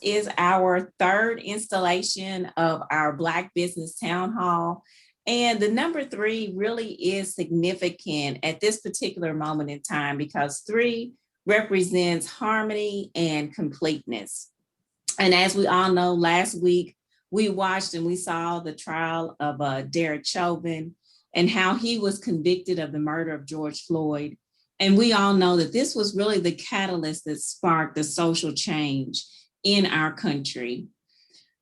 is our third installation of our Black Business Town Hall. And the number 3 really is significant at this particular moment in time because 3 represents harmony and completeness. And as we all know, last week we watched and we saw the trial of Derek Chauvin and how he was convicted of the murder of George Floyd. And we all know that this was really the catalyst that sparked the social change in our country.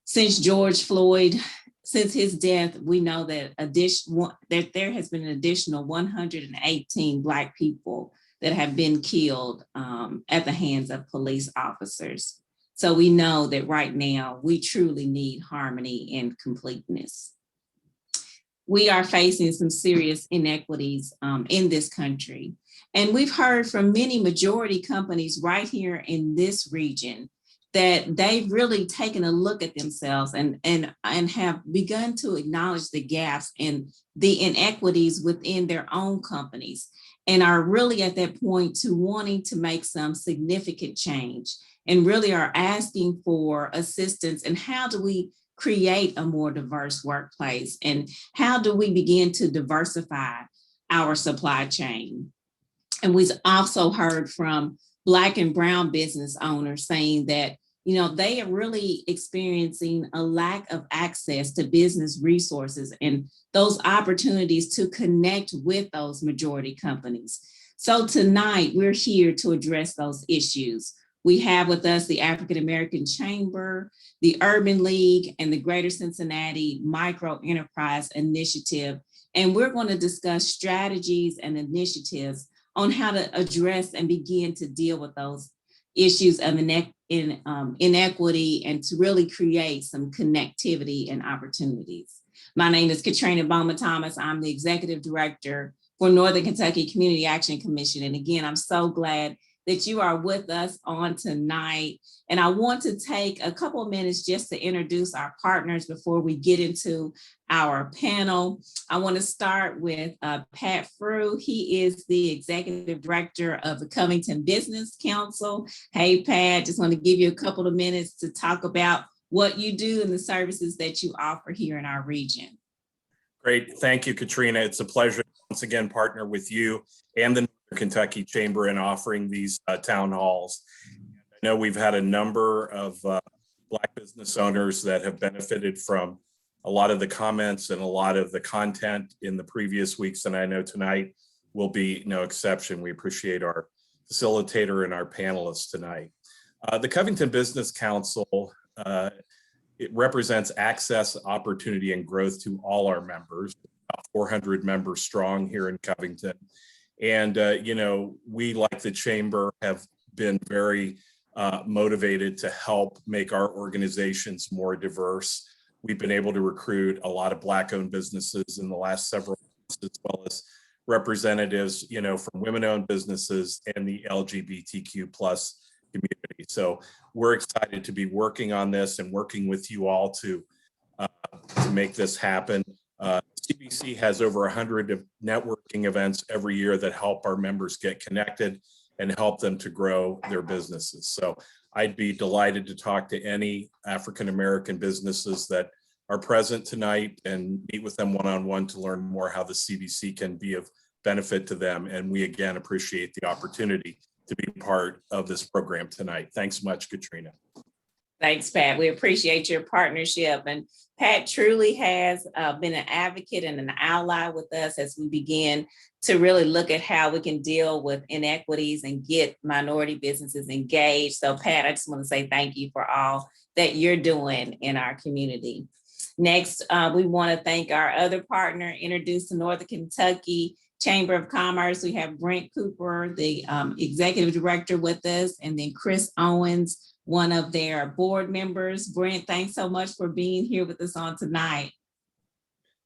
Since George Floyd, since his death, we know that there has been an additional 118 Black people that have been killed at the hands of police officers. So we know that right now we truly need harmony and completeness. We are facing some serious inequities in this country. And we've heard from many majority companies right here in this region that they've really taken a look at themselves and have begun to acknowledge the gaps and the inequities within their own companies and are really at that point to wanting to make some significant change and really are asking for assistance. And how do we create a more diverse workplace? And how do we begin to diversify our supply chain? And we've also heard from Black and Brown business owners saying that, you know, they are really experiencing a lack of access to business resources and those opportunities to connect with those majority companies. So tonight we're here to address those issues. We have with us the African American Chamber, the Urban League, and the Greater Cincinnati Micro Enterprise Initiative. And we're going to discuss strategies and initiatives on how to address and begin to deal with those issues of inequity and to really create some connectivity and opportunities. My name is Katrina Bowman Thomas. I'm the Executive Director for Northern Kentucky Community Action Commission. And again, I'm so glad that you are with us on tonight. And I want to take a couple of minutes just to introduce our partners before we get into our panel. I want to start with Pat Frew. He is the Executive Director of the Covington Business Council. Hey, Pat, just want to give you a couple of minutes to talk about what you do and the services that you offer here in our region. Great. Thank you, Katrina. It's a pleasure to once again partner with you and the Kentucky Chamber in offering these town halls. I know we've had a number of Black business owners that have benefited from a lot of the comments and a lot of the content in the previous weeks, and I know tonight will be no exception. We appreciate our facilitator and our panelists tonight. The Covington Business Council, it represents access, opportunity, and growth to all our members, about 400 members strong here in Covington. And, you know, we, like the Chamber, have been very motivated to help make our organizations more diverse. We've been able to recruit a lot of Black-owned businesses in the last several months, as well as representatives, you know, from women-owned businesses and the LGBTQ plus community. So we're excited to be working on this and working with you all to make this happen. CBC has over 100 networking events every year that help our members get connected and help them to grow their businesses. So I'd be delighted to talk to any African-American businesses that are present tonight and meet with them one-on-one to learn more how the CBC can be of benefit to them. And we again appreciate the opportunity to be part of this program tonight. Thanks much, Katrina. Thanks, Pat. We appreciate your partnership. And Pat truly has been an advocate and an ally with us as we begin to really look at how we can deal with inequities and get minority businesses engaged. So Pat, I just want to say thank you for all that you're doing in our community. Next, we want to thank our other partner, introduced to Northern Kentucky Chamber of Commerce. We have Brent Cooper, the Executive Director with us, and then Chris Owens, one of their board members. Brent, thanks so much for being here with us on tonight.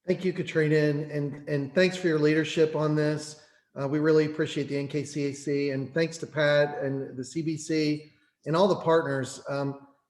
Thank you, Katrina, and thanks for your leadership on this. We really appreciate the NKCAC, and thanks to Pat and the CBC and all the partners.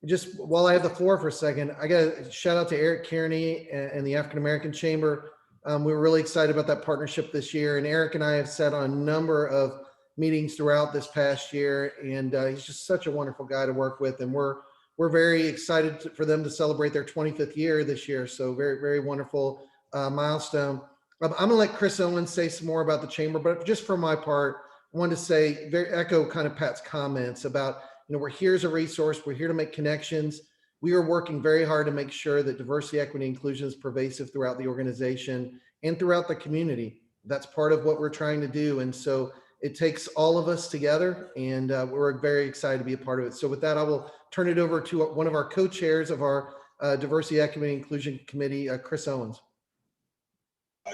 Just while I have the floor for a second, I got to shout out to Eric Kearney and the African American Chamber. We're really excited about that partnership this year, and Eric and I have sat on a number of meetings throughout this past year, and he's just such a wonderful guy to work with, and we're we're very excited for them to celebrate their 25th year this year. So very, very wonderful milestone. I'm going to let Chris Owens say some more about the chamber, but just for my part, I wanted to say, echo kind of Pat's comments about, we're here as a resource. We're here to make connections. We are working very hard to make sure that diversity, equity, inclusion is pervasive throughout the organization and throughout the community. That's part of what we're trying to do. And so it takes all of us together, and we're very excited to be a part of it. So with that, I will turn it over to one of our co-chairs of our Diversity, Equity, and Inclusion Committee, Chris Owens.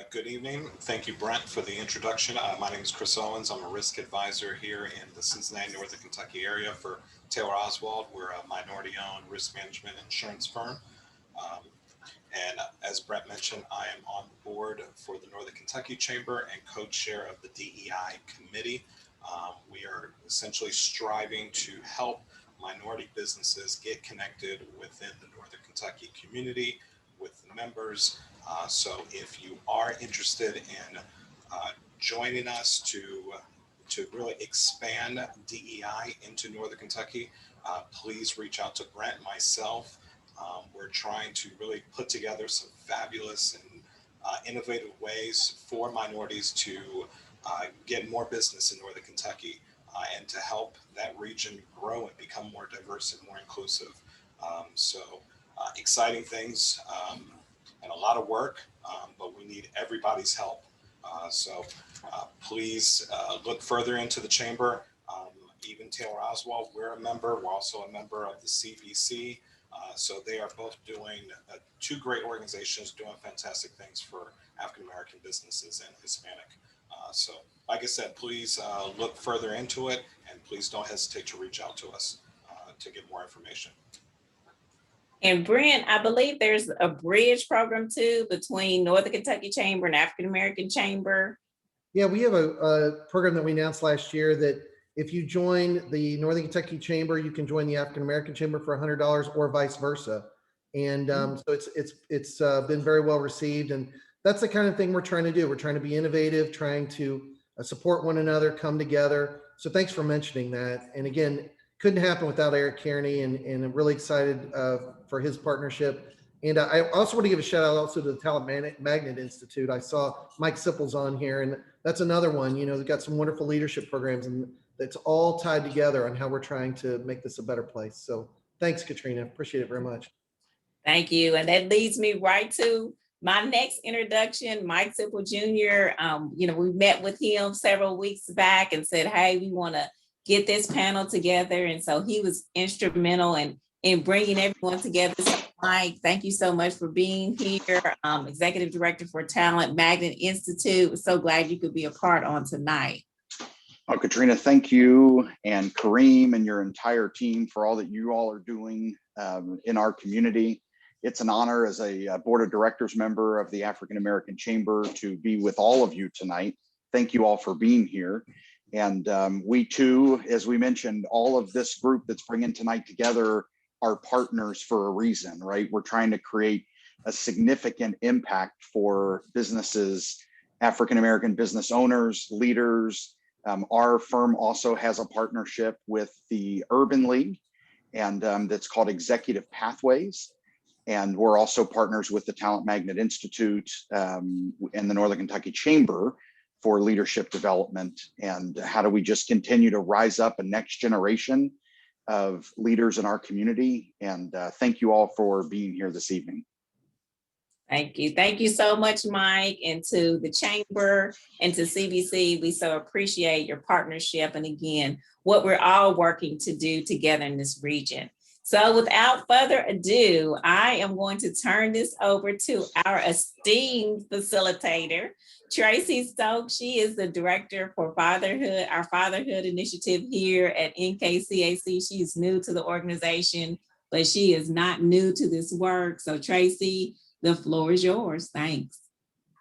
Good evening. Thank you, Brent, for the introduction. My name is Chris Owens. I'm a risk advisor here in the Cincinnati, Northern Kentucky area for Taylor Oswald. We're a minority-owned risk management insurance firm. And as Brent mentioned, I am on board for the Northern Kentucky Chamber and co-chair of the DEI committee. We are essentially striving to help minority businesses get connected within the Northern Kentucky community with the members. So if you are interested in joining us to really expand DEI into Northern Kentucky, please reach out to Brent and myself. We're trying to really put together some fabulous and innovative ways for minorities to get more business in Northern Kentucky and to help that region grow and become more diverse and more inclusive. So exciting things and a lot of work, but we need everybody's help. So please look further into the chamber. Even Taylor Oswald, we're a member. We're also a member of the CBC. So they are both doing two great organizations doing fantastic things for African-American businesses and Hispanic. So like I said, please look further into it, and please don't hesitate to reach out to us to get more information. And Brent, I believe there's a bridge program too between Northern Kentucky Chamber and African American Chamber. Yeah, we have a program that we announced last year that if you join the Northern Kentucky Chamber, you can join the African American Chamber for $100 or vice versa. And so it's been very well received, and that's the kind of thing we're trying to do. We're trying to be innovative, trying to support one another, come together. So thanks for mentioning that. And again, couldn't happen without Eric Kearney, and I'm really excited for his partnership. And I also want to give a shout out also to the Talent Magnet Institute. I saw Mike Sipples on here, and that's another one. They've got some wonderful leadership programs, and it's all tied together on how we're trying to make this a better place. So thanks, Katrina. Appreciate it very much. Thank you. And that leads me right to my next introduction, Mike Sipple Jr. We met with him several weeks back and said, hey, we want to get this panel together. And so he was instrumental in bringing everyone together. So Mike, thank you so much for being here. Executive Director for Talent Magnet Institute. We're so glad you could be a part on tonight. Oh, Katrina, thank you, and Kareem and your entire team for all that you all are doing in our community. It's an honor as a board of directors member of the African American Chamber to be with all of you tonight. Thank you all for being here. And we too, as we mentioned, all of this group that's bringing tonight together are partners for a reason, right? We're trying to create a significant impact for businesses, African American business owners, leaders. Our firm also has a partnership with the Urban League, and that's called Executive Pathways. And we're also partners with the Talent Magnet Institute and the Northern Kentucky Chamber for leadership development. And how do we just continue to rise up a next generation of leaders in our community? And thank you all for being here this evening. Thank you. Thank you so much, Mike, and to the Chamber and to CBC. We so appreciate your partnership. And again, what we're all working to do together in this region. So without further ado, I am going to turn this over to our esteemed facilitator, Tracy Stokes. She is the director for fatherhood, our fatherhood initiative here at NKCAC. She is new to the organization, but she is not new to this work. So Tracy, the floor is yours. Thanks.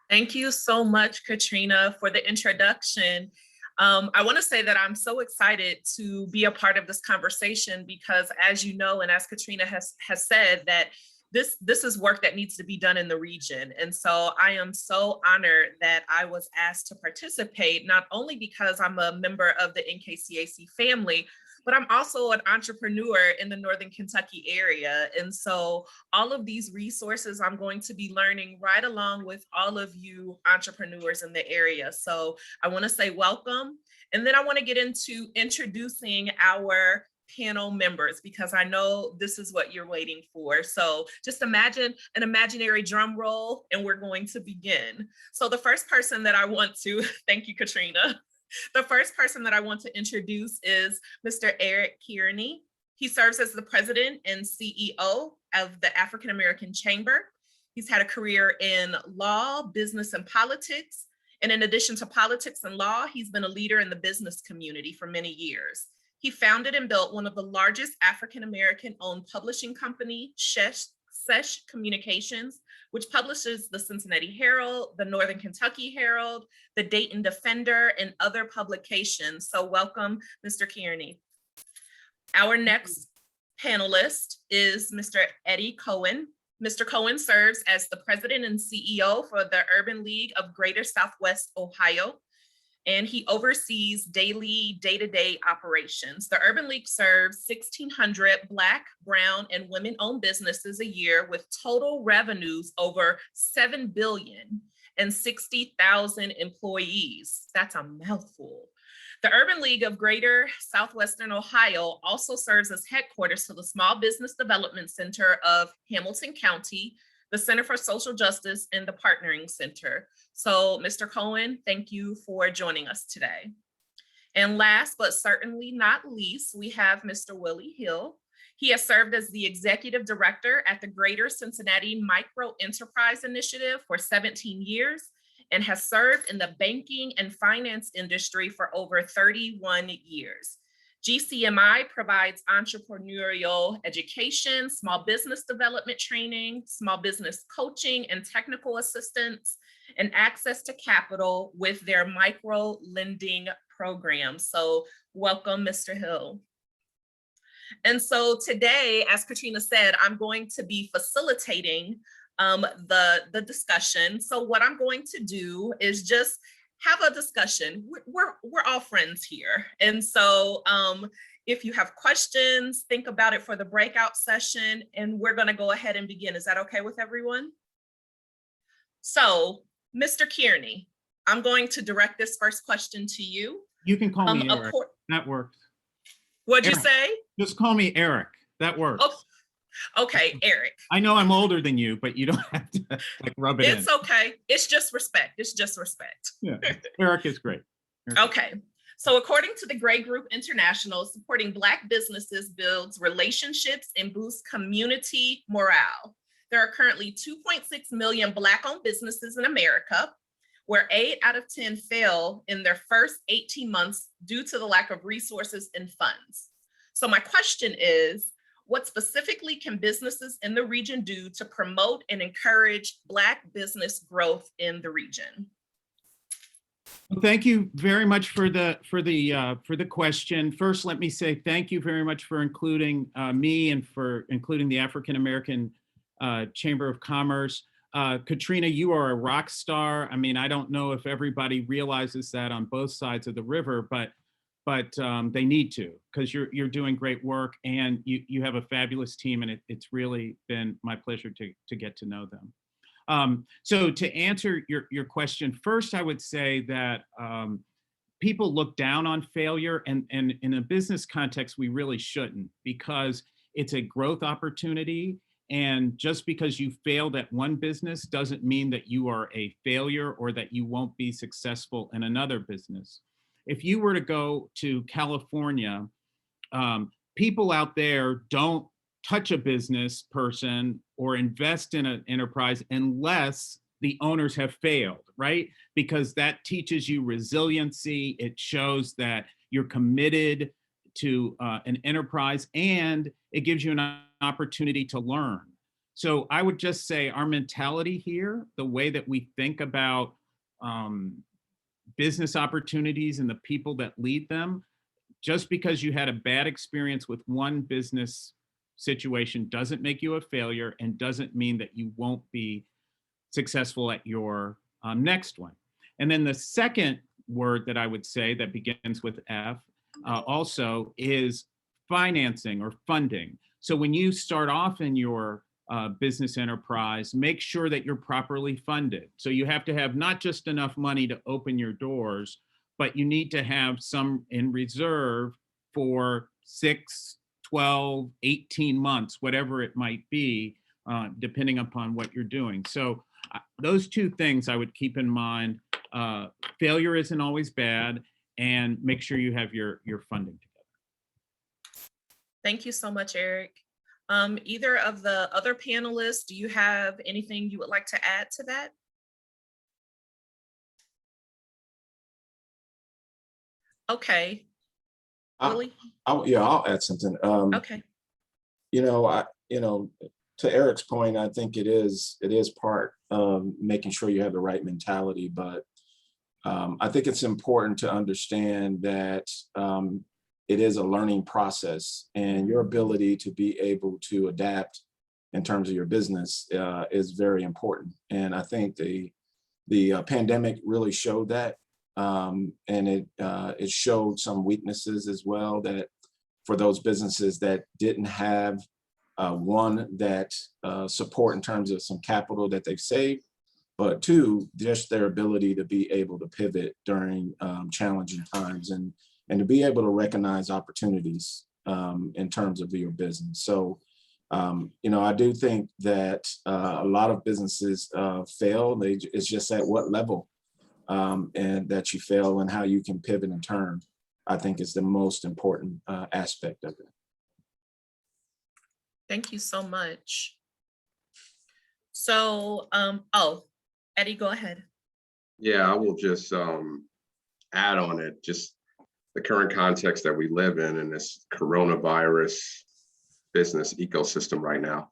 Thank you so much, Katrina, for the introduction. I want to say that I'm so excited to be a part of this conversation because, as you know, and as Katrina has said, that this is work that needs to be done in the region. And so I am so honored that I was asked to participate, not only because I'm a member of the NKCAC family, but I'm also an entrepreneur in the Northern Kentucky area. And so all of these resources I'm going to be learning right along with all of you entrepreneurs in the area. So I want to say welcome. And then I want to get into introducing our panel members, because I know this is what you're waiting for. So just imagine an imaginary drum roll and we're going to begin. So the first person that I want to, thank you, Katrina. The first person that I want to introduce is Mr. Eric Kearney. He serves as the president and CEO of the African American Chamber. He's had a career in law, business, and politics. And in addition to politics and law, he's been a leader in the business community for many years. He founded and built one of the largest African American owned publishing company, Sesh Communications, which publishes the Cincinnati Herald, the Northern Kentucky Herald, the Dayton Defender, and other publications. So welcome, Mr. Kearney. Our next panelist is Mr. Eddie Cohen. Mr. Cohen serves as the president and CEO for the Urban League of Greater Southwest Ohio, and he oversees daily day-to-day operations. The Urban League serves 1,600 Black, Brown, and women-owned businesses a year with total revenues over $7 billion and 60,000 employees. That's a mouthful. The Urban League of Greater Southwestern Ohio also serves as headquarters to the Small Business Development Center of Hamilton County, the Center for Social Justice, and the Partnering Center. So, Mr. Cohen, thank you for joining us today. And last but certainly not least, we have Mr. Willie Hill. He has served as the executive director at the Greater Cincinnati Micro Enterprise Initiative for 17 years and has served in the banking and finance industry for over 31 years. GCMI provides entrepreneurial education, small business development training, small business coaching and technical assistance, and access to capital with their micro lending program. So welcome, Mr. Hill. And so today, as Katrina said, I'm going to be facilitating the discussion. So what I'm going to do is just have a discussion. We're all friends here. And so if you have questions, think about it for the breakout session, and we're gonna go ahead and begin. Is that okay with everyone? So, Mr. Kearney, I'm going to direct this first question to you. You can call me Eric. That works. What'd you Eric. say? Just call me Eric. That works. Oh, okay, Eric. I know I'm older than you, but you don't have to like rub it in. It's okay. It's just respect. It's just respect. Yeah, Eric is great. Okay. So according to the Gray Group International, supporting Black businesses builds relationships and boosts community morale. There are currently 2.6 million Black-owned businesses in America, where 8 out of 10 fail in their first 18 months due to the lack of resources and funds. So my question is, what specifically can businesses in the region do to promote and encourage Black business growth in the region? Well, thank you very much for the question. First, let me say thank you very much for including me and for including the African American Chamber of Commerce. Katrina, you are a rock star. I mean, I don't know if everybody realizes that on both sides of the river, but they need to, because you're doing great work and you have a fabulous team, and it's really been my pleasure to get to know them. So to answer your question, first, I would say that people look down on failure, and in a business context, we really shouldn't, because it's a growth opportunity. And just because you failed at one business doesn't mean that you are a failure or that you won't be successful in another business. If you were to go to California, people out there don't touch a business person or invest in an enterprise unless the owners have failed, right? Because that teaches you resiliency. It shows that you're committed to an enterprise, and it gives you an opportunity to learn. So I would just say our mentality here, the way that we think about business opportunities and the people that lead them, just because you had a bad experience with one business situation doesn't make you a failure and doesn't mean that you won't be successful at your next one. And then the second word that I would say that begins with F also is financing or funding. So when you start off in your business enterprise, make sure that you're properly funded. So you have to have not just enough money to open your doors, but you need to have some in reserve for 6, 12, 18 months, whatever it might be, depending upon what you're doing. So those two things I would keep in mind. Failure isn't always bad, and make sure you have your funding together. Thank you so much, Eric. Either of the other panelists, do you have anything you would like to add to that? Okay. Willie? Yeah, I'll add something. Okay. To Eric's point, I think it is part of making sure you have the right mentality, but I think it's important to understand that it is a learning process, and your ability to be able to adapt in terms of your business is very important. And I think the pandemic really showed that, and it showed some weaknesses as well, that for those businesses that didn't have that support in terms of some capital that they've saved, but two, just their ability to be able to pivot during challenging times, and to be able to recognize opportunities in terms of your business. So, I do think that a lot of businesses fail. It's just at what level and that you fail, and how you can pivot and turn, I think, is the most important aspect of it. Thank you so much. So, Eddie, go ahead. Yeah, I will just add on it, just the current context that we live in this coronavirus business ecosystem right now.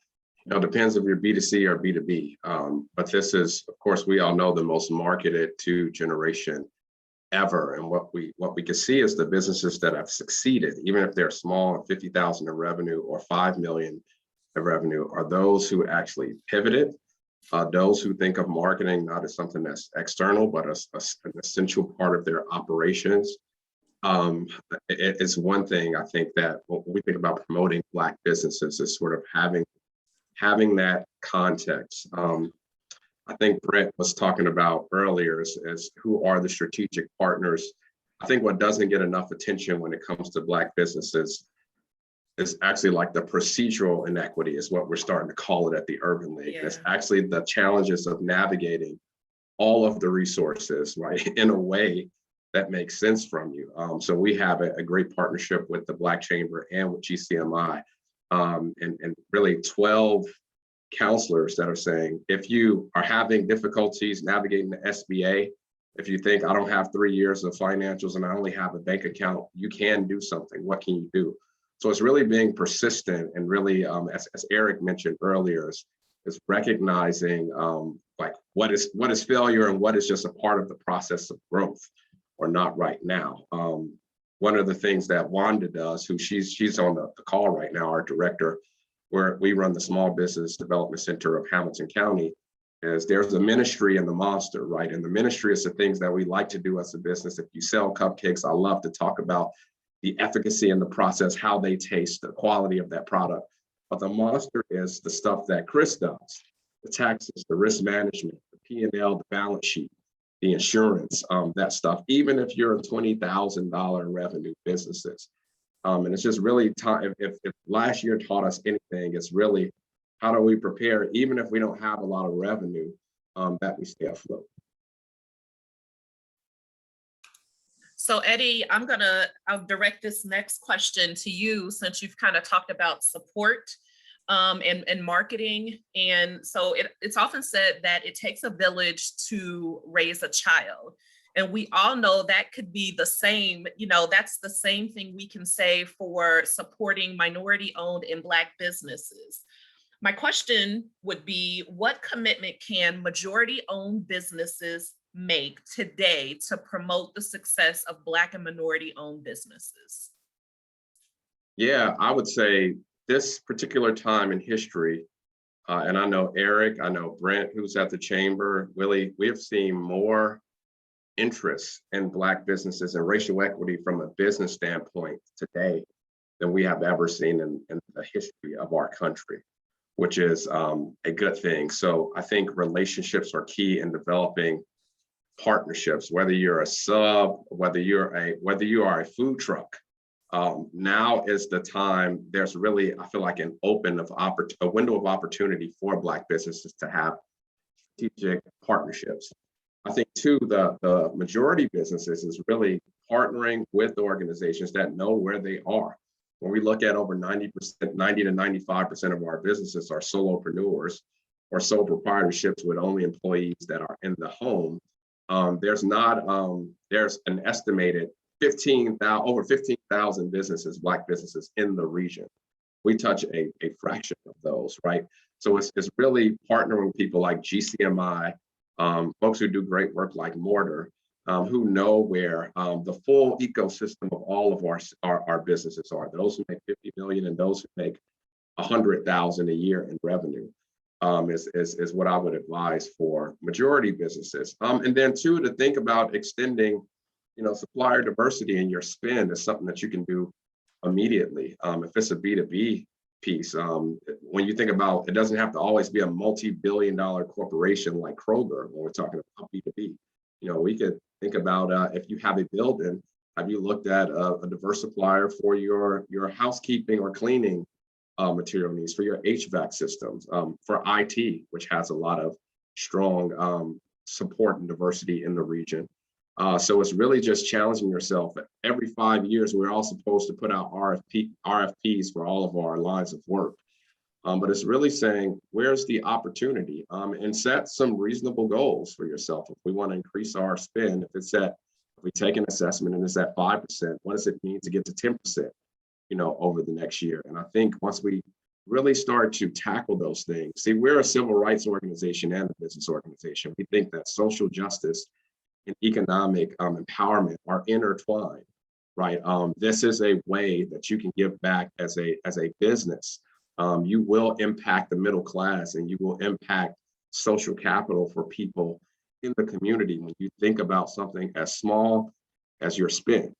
It depends if you're B2C or B2B, but this is, of course, we all know, the most marketed to generation ever. And what we can see is the businesses that have succeeded, even if they're small and 50,000 in revenue or 5 million in revenue, are those who actually pivoted, those who think of marketing not as something that's external, but as an essential part of their operations. It's one thing, I think, that when we think about promoting Black businesses, is sort of having that context. I think Brent was talking about earlier as who are the strategic partners. I think what doesn't get enough attention when it comes to Black businesses is actually like the procedural inequity, is what we're starting to call it at the Urban League. Yeah. It's actually the challenges of navigating all of the resources, right, in a way that makes sense from you. So we have a great partnership with the Black Chamber and with GCMI, and really 12 counselors that are saying, if you are having difficulties navigating the SBA, if you think, I don't have 3 years of financials and I only have a bank account, you can do something. What can you do? So it's really being persistent, and really, as Eric mentioned earlier, is recognizing like what is failure and what is just a part of the process of growth, or not right now. One of the things that Wanda does, who she's on the call right now, our director, where we run the Small Business Development Center of Hamilton County, is there's a ministry and the monster, right? And the ministry is the things that we like to do as a business. If you sell cupcakes, I love to talk about the efficacy and the process, how they taste, the quality of that product. But the monster is the stuff that Chris does, the taxes, the risk management, the P&L, the balance sheet, the insurance, that stuff, even if you're a $20,000 revenue businesses. And it's just really time. If last year taught us anything, it's really how do we prepare, even if we don't have a lot of revenue, that we stay afloat. So Eddie, I'll direct this next question to you, since you've kind of talked about support and marketing. And so it's often said that it takes a village to raise a child. And we all know that could be the same, that's the same thing we can say for supporting minority-owned and Black businesses. My question would be, what commitment can majority-owned businesses make today to promote the success of Black and minority-owned businesses? Yeah, I would say this particular time in history, and I know Eric, I know Brent, who's at the chamber, Willie, we have seen more interest in Black businesses and racial equity from a business standpoint today than we have ever seen in the history of our country, which is a good thing. So I think relationships are key in developing partnerships, whether you're a sub, whether you are a food truck. Now is the time. There's really, I feel like, a window of opportunity for Black businesses to have strategic partnerships. I think too, the majority businesses is really partnering with organizations that know where they are. When we look at over 90% to 95% of our businesses are solopreneurs or sole proprietorships with only employees that are in the home. There's an estimated over 15,000 businesses, Black businesses in the region. We touch a fraction of those, right? So it's really partnering with people like GCMI, folks who do great work like Mortar, who know where the full ecosystem of all of our businesses are. Those who make 50 million and those who make 100,000 a year in revenue is what I would advise for majority businesses. And then two, to think about extending, supplier diversity in your spend is something that you can do immediately. If it's a B2B piece, when you think about, it doesn't have to always be a multi-billion-dollar corporation like Kroger when we're talking about B2B. We could think about if you have a building, have you looked at a diverse supplier for your housekeeping or cleaning material needs, for your HVAC systems, for IT, which has a lot of strong support and diversity in the region. So it's really just challenging yourself. Every 5 years, we're all supposed to put out RFPs for all of our lines of work. But it's really saying, where's the opportunity? And set some reasonable goals for yourself. If we want to increase our spend, if we take an assessment and it's at 5%, what does it mean to get to 10%, over the next year? And I think once we really start to tackle those things, see, we're a civil rights organization and a business organization. We think that social justice and economic empowerment are intertwined, right? This is a way that you can give back as a business. You will impact the middle class and you will impact social capital for people in the community when you think about something as small as your spend.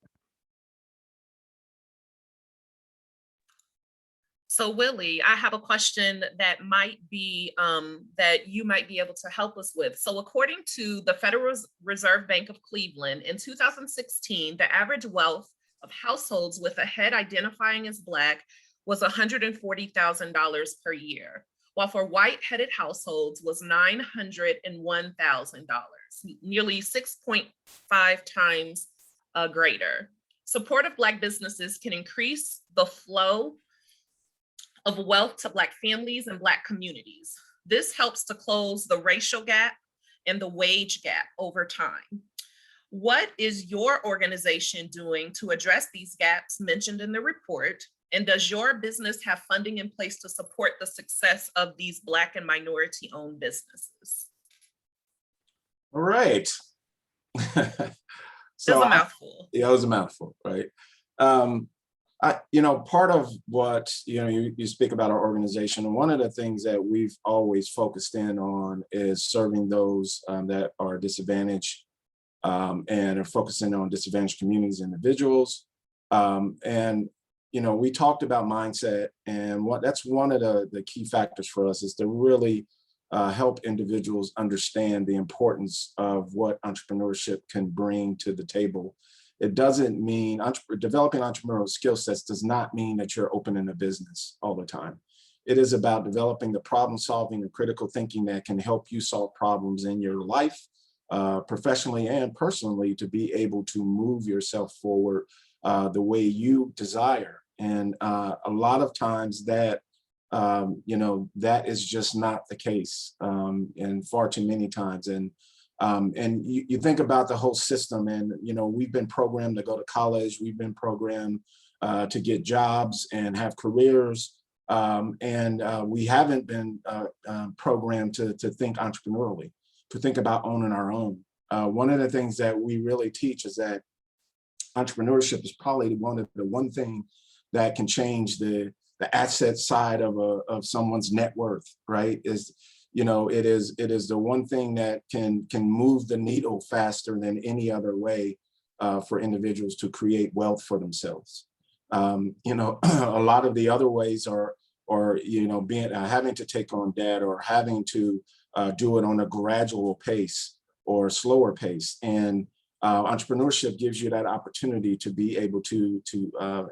So Willie, I have a question that might be, that you might be able to help us with. So according to the Federal Reserve Bank of Cleveland, in 2016, the average wealth of households with a head identifying as Black was $140,000 per year, while for white-headed households was $901,000, nearly 6.5 times greater. Supportive Black businesses can increase the flow of wealth to Black families and Black communities. This helps to close the racial gap and the wage gap over time. What is your organization doing to address these gaps mentioned in the report? And does your business have funding in place to support the success of these Black and minority-owned businesses? All right. So it's a mouthful. Yeah, it was a mouthful, right? Part of what, you speak about our organization, and one of the things that we've always focused in on is serving those that are disadvantaged and are focusing on disadvantaged communities, individuals. We talked about mindset, and that's one of the key factors for us is to really help individuals understand the importance of what entrepreneurship can bring to the table. It doesn't mean developing entrepreneurial skill sets does not mean that you're opening a business all the time. It is about developing the problem solving and critical thinking that can help you solve problems in your life, professionally and personally, to be able to move yourself forward the way you desire. And a lot of times that, that is just not the case, and far too many times. And you think about the whole system, and we've been programmed to go to college, we've been programmed to get jobs and have careers, and we haven't been programmed to think entrepreneurially, to think about owning our own. One of the things that we really teach is that entrepreneurship is probably one thing that can change the asset side of someone's net worth, right? It is the one thing that can move the needle faster than any other way for individuals to create wealth for themselves. You know, a lot of the other ways are, or you know, being having to take on debt or having to do it on a gradual pace or slower pace. And entrepreneurship gives you that opportunity to be able to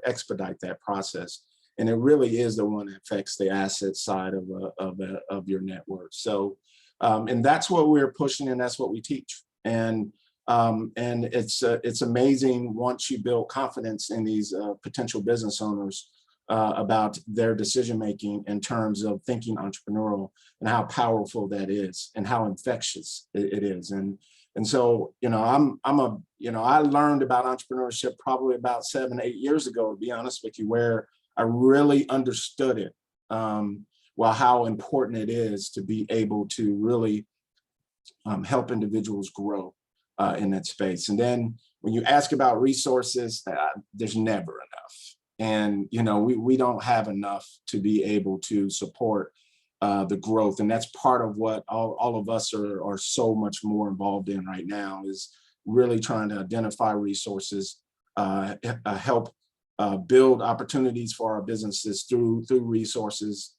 expedite that process. And it really is the one that affects the asset side of your net worth. So, and that's what we're pushing, and that's what we teach. And it's amazing once you build confidence in these potential business owners about their decision making in terms of thinking entrepreneurial, and how powerful that is and how infectious it is. And so, you know, I learned about entrepreneurship probably about 7, 8 years ago, to be honest with you, where I really understood it. Well, how important it is to be able to really help individuals grow in that space. And then when you ask about resources, there's never enough. And, you know, we don't have enough to be able to support the growth. And that's part of what all of us are so much more involved in right now, is really trying to identify resources, help build opportunities for our businesses through resources,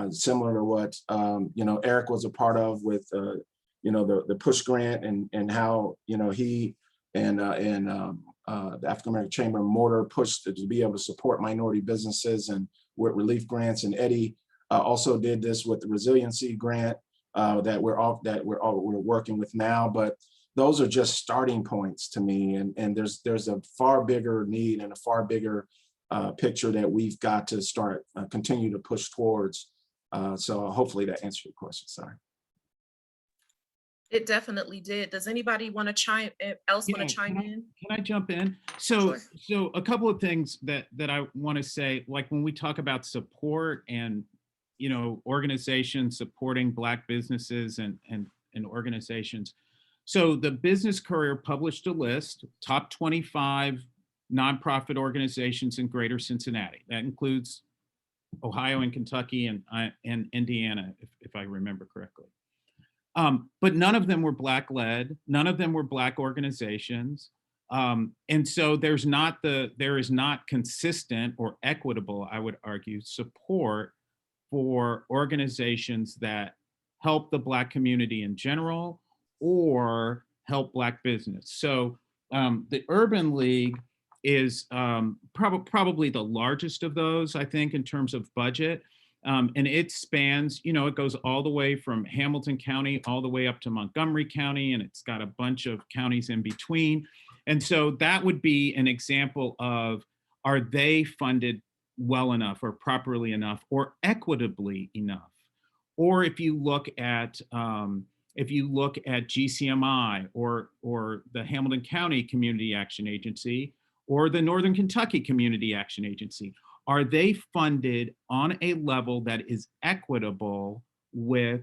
similar to what, you know, Eric was a part of with, you know, the push grant, and how, you know, he and the African American Chamber of Mortar pushed to be able to support minority businesses and with relief grants. And Eddie also did this with the resiliency grant that we're working with now. But those are just starting points to me, and there's a far bigger need and a far bigger picture that we've got to start continue to push towards. So hopefully that answered your question. Sorry. It definitely did. Does anybody want to chime in? Yeah, Chime in? Can I jump in? So, Sure. so a couple of things that I want to say, like when we talk about support and, you know, organizations supporting Black businesses and organizations. So the Business Courier published a list, top 25 nonprofit organizations in Greater Cincinnati. That includes Ohio and Kentucky and Indiana, if I remember correctly. But none of them were Black-led. None of them were Black organizations. And so there is not consistent or equitable, I would argue, support for organizations that help the Black community in general or help Black business. So the Urban League is probably the largest of those, I think, in terms of budget. And it spans, you know, it goes all the way from Hamilton County all the way up to Montgomery County, and it's got a bunch of counties in between. And so that would be an example of, are they funded well enough or properly enough or equitably enough? Or if you look at GCMI or the Hamilton County Community Action Agency or the Northern Kentucky Community Action Agency, are they funded on a level that is equitable with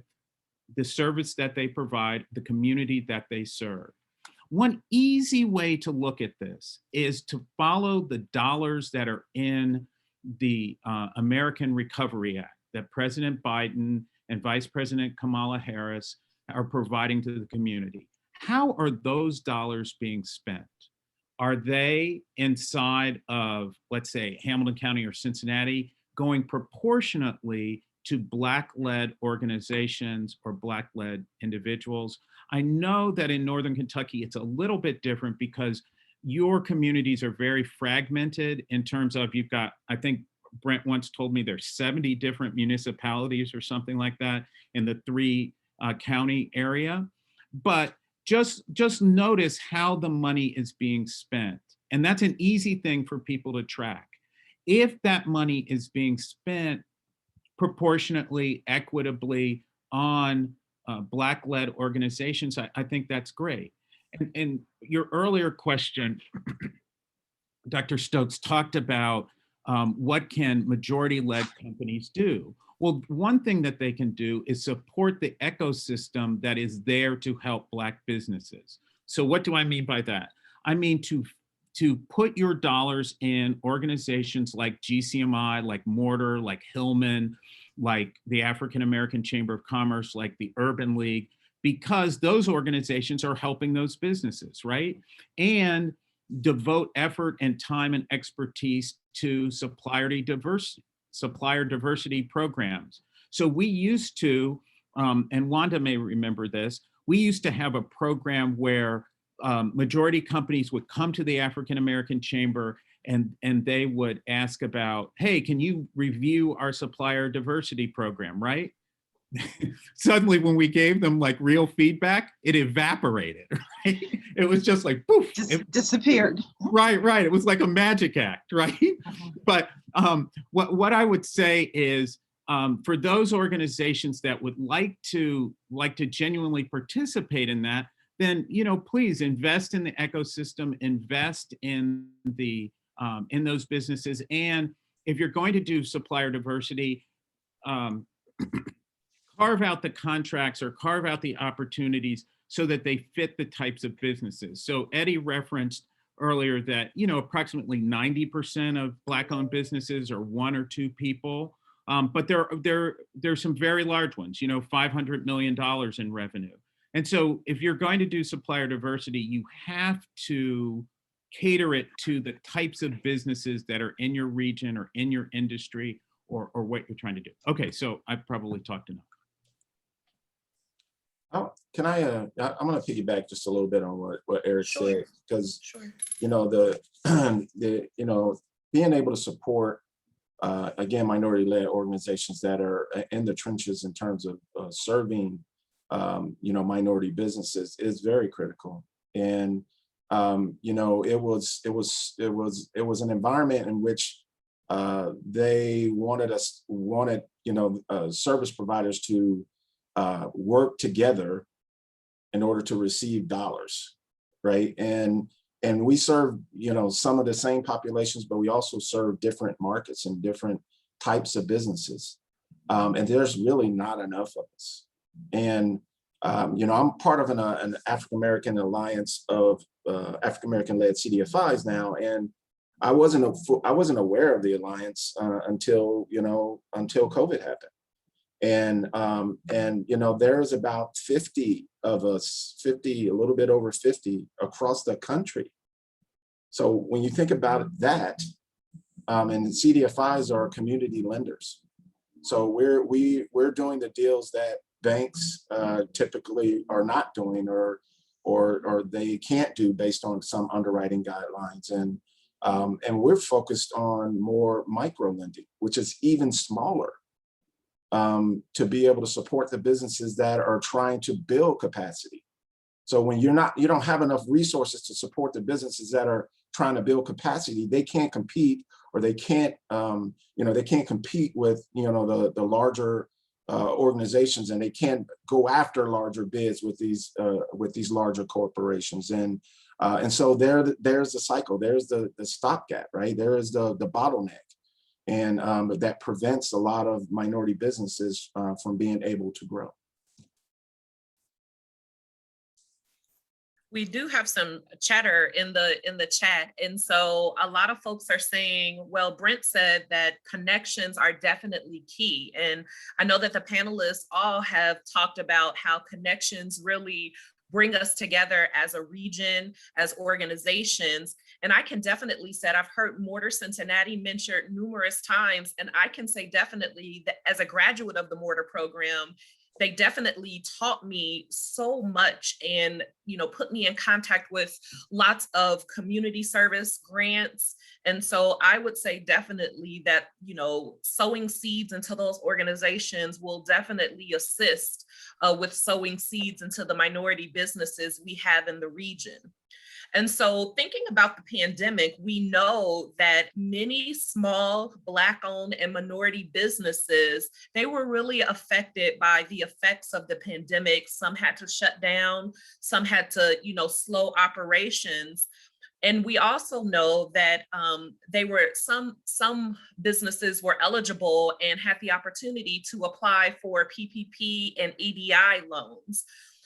the service that they provide, the community that they serve? One easy way to look at this is to follow the dollars that are in the American Recovery Act that President Biden and Vice President Kamala Harris are providing to the community. How are those dollars being spent? Are they inside of, let's say, Hamilton County or Cincinnati, going proportionately to Black-led organizations or Black-led individuals? I know that in Northern Kentucky, it's a little bit different because your communities are very fragmented in terms of, you've got, I think Brent once told me there's 70 different municipalities or something like that in the 3 county area. But just notice how the money is being spent. And that's an easy thing for people to track. If that money is being spent proportionately, equitably on Black-led organizations, I think that's great. And your earlier question, Dr. Stokes, talked about what can majority-led companies do? Well, one thing that they can do is support the ecosystem that is there to help Black businesses. So what do I mean by that? I mean to put your dollars in organizations like GCMI, like Mortar, like Hillman, like the African American Chamber of Commerce, like the Urban League, because those organizations are helping those businesses, right? And devote effort and time and expertise to supplier diversity programs. So we used to, and Wanda may remember this, we used to have a program where majority companies would come to the African American Chamber and they would ask about, hey, can you review our supplier diversity program, right? Suddenly when we gave them like real feedback, it evaporated, right? It was just like, poof. Just disappeared. Right. It was like a magic act, right? But what I would say is, for those organizations that would like to genuinely participate in that, then please invest in the ecosystem, invest in the in those businesses, and if you're going to do supplier diversity, carve out the contracts or carve out the opportunities so that they fit the types of businesses. So Eddie referenced earlier that approximately 90% of Black-owned businesses are 1 or 2 people. But there's some very large ones, $500 million in revenue. And so if you're going to do supplier diversity, you have to cater it to the types of businesses that are in your region or in your industry or what you're trying to do. Okay, so I've probably talked enough. I'm going to piggyback just a little bit on what Eric said, because, Sure. Being able to support, again, minority-led organizations that are in the trenches in terms of serving, minority businesses is very critical. And, it was an environment in which they wanted service providers to work together in order to receive dollars, right? And we serve, some of the same populations, but we also serve different markets and different types of businesses. And there's really not enough of us. And, I'm part of an African-American alliance of African-American-led CDFIs now, and I wasn't aware of the alliance until COVID happened. And there's about 50 of us, a little bit over 50 across the country. So when you think about that, and the CDFIs are community lenders. So we're doing the deals that banks typically are not doing or they can't do based on some underwriting guidelines. And we're focused on more micro lending, which is even smaller. To be able to support the businesses that are trying to build capacity. So when you don't have enough resources to support the businesses that are trying to build capacity, they can't compete, or they can't compete with the larger organizations, and they can't go after larger bids with these larger corporations. And so there's the cycle, there's the stopgap, right? There is the bottleneck. And that prevents a lot of minority businesses from being able to grow. We do have some chatter in the chat. And so a lot of folks are saying, well, Brent said that connections are definitely key. And I know that the panelists all have talked about how connections really bring us together as a region, as organizations. And I can definitely say, I've heard Mortar Cincinnati mentioned numerous times, and I can say definitely that as a graduate of the Mortar program, they definitely taught me so much and, put me in contact with lots of community service grants. And so I would say definitely that, sowing seeds into those organizations will definitely assist with sowing seeds into the minority businesses we have in the region. And so thinking about the pandemic, we know that many small Black-owned and minority businesses, they were really affected by the effects of the pandemic. Some had to shut down, some had to, slow operations. And we also know that some businesses were eligible and had the opportunity to apply for PPP and EDI loans.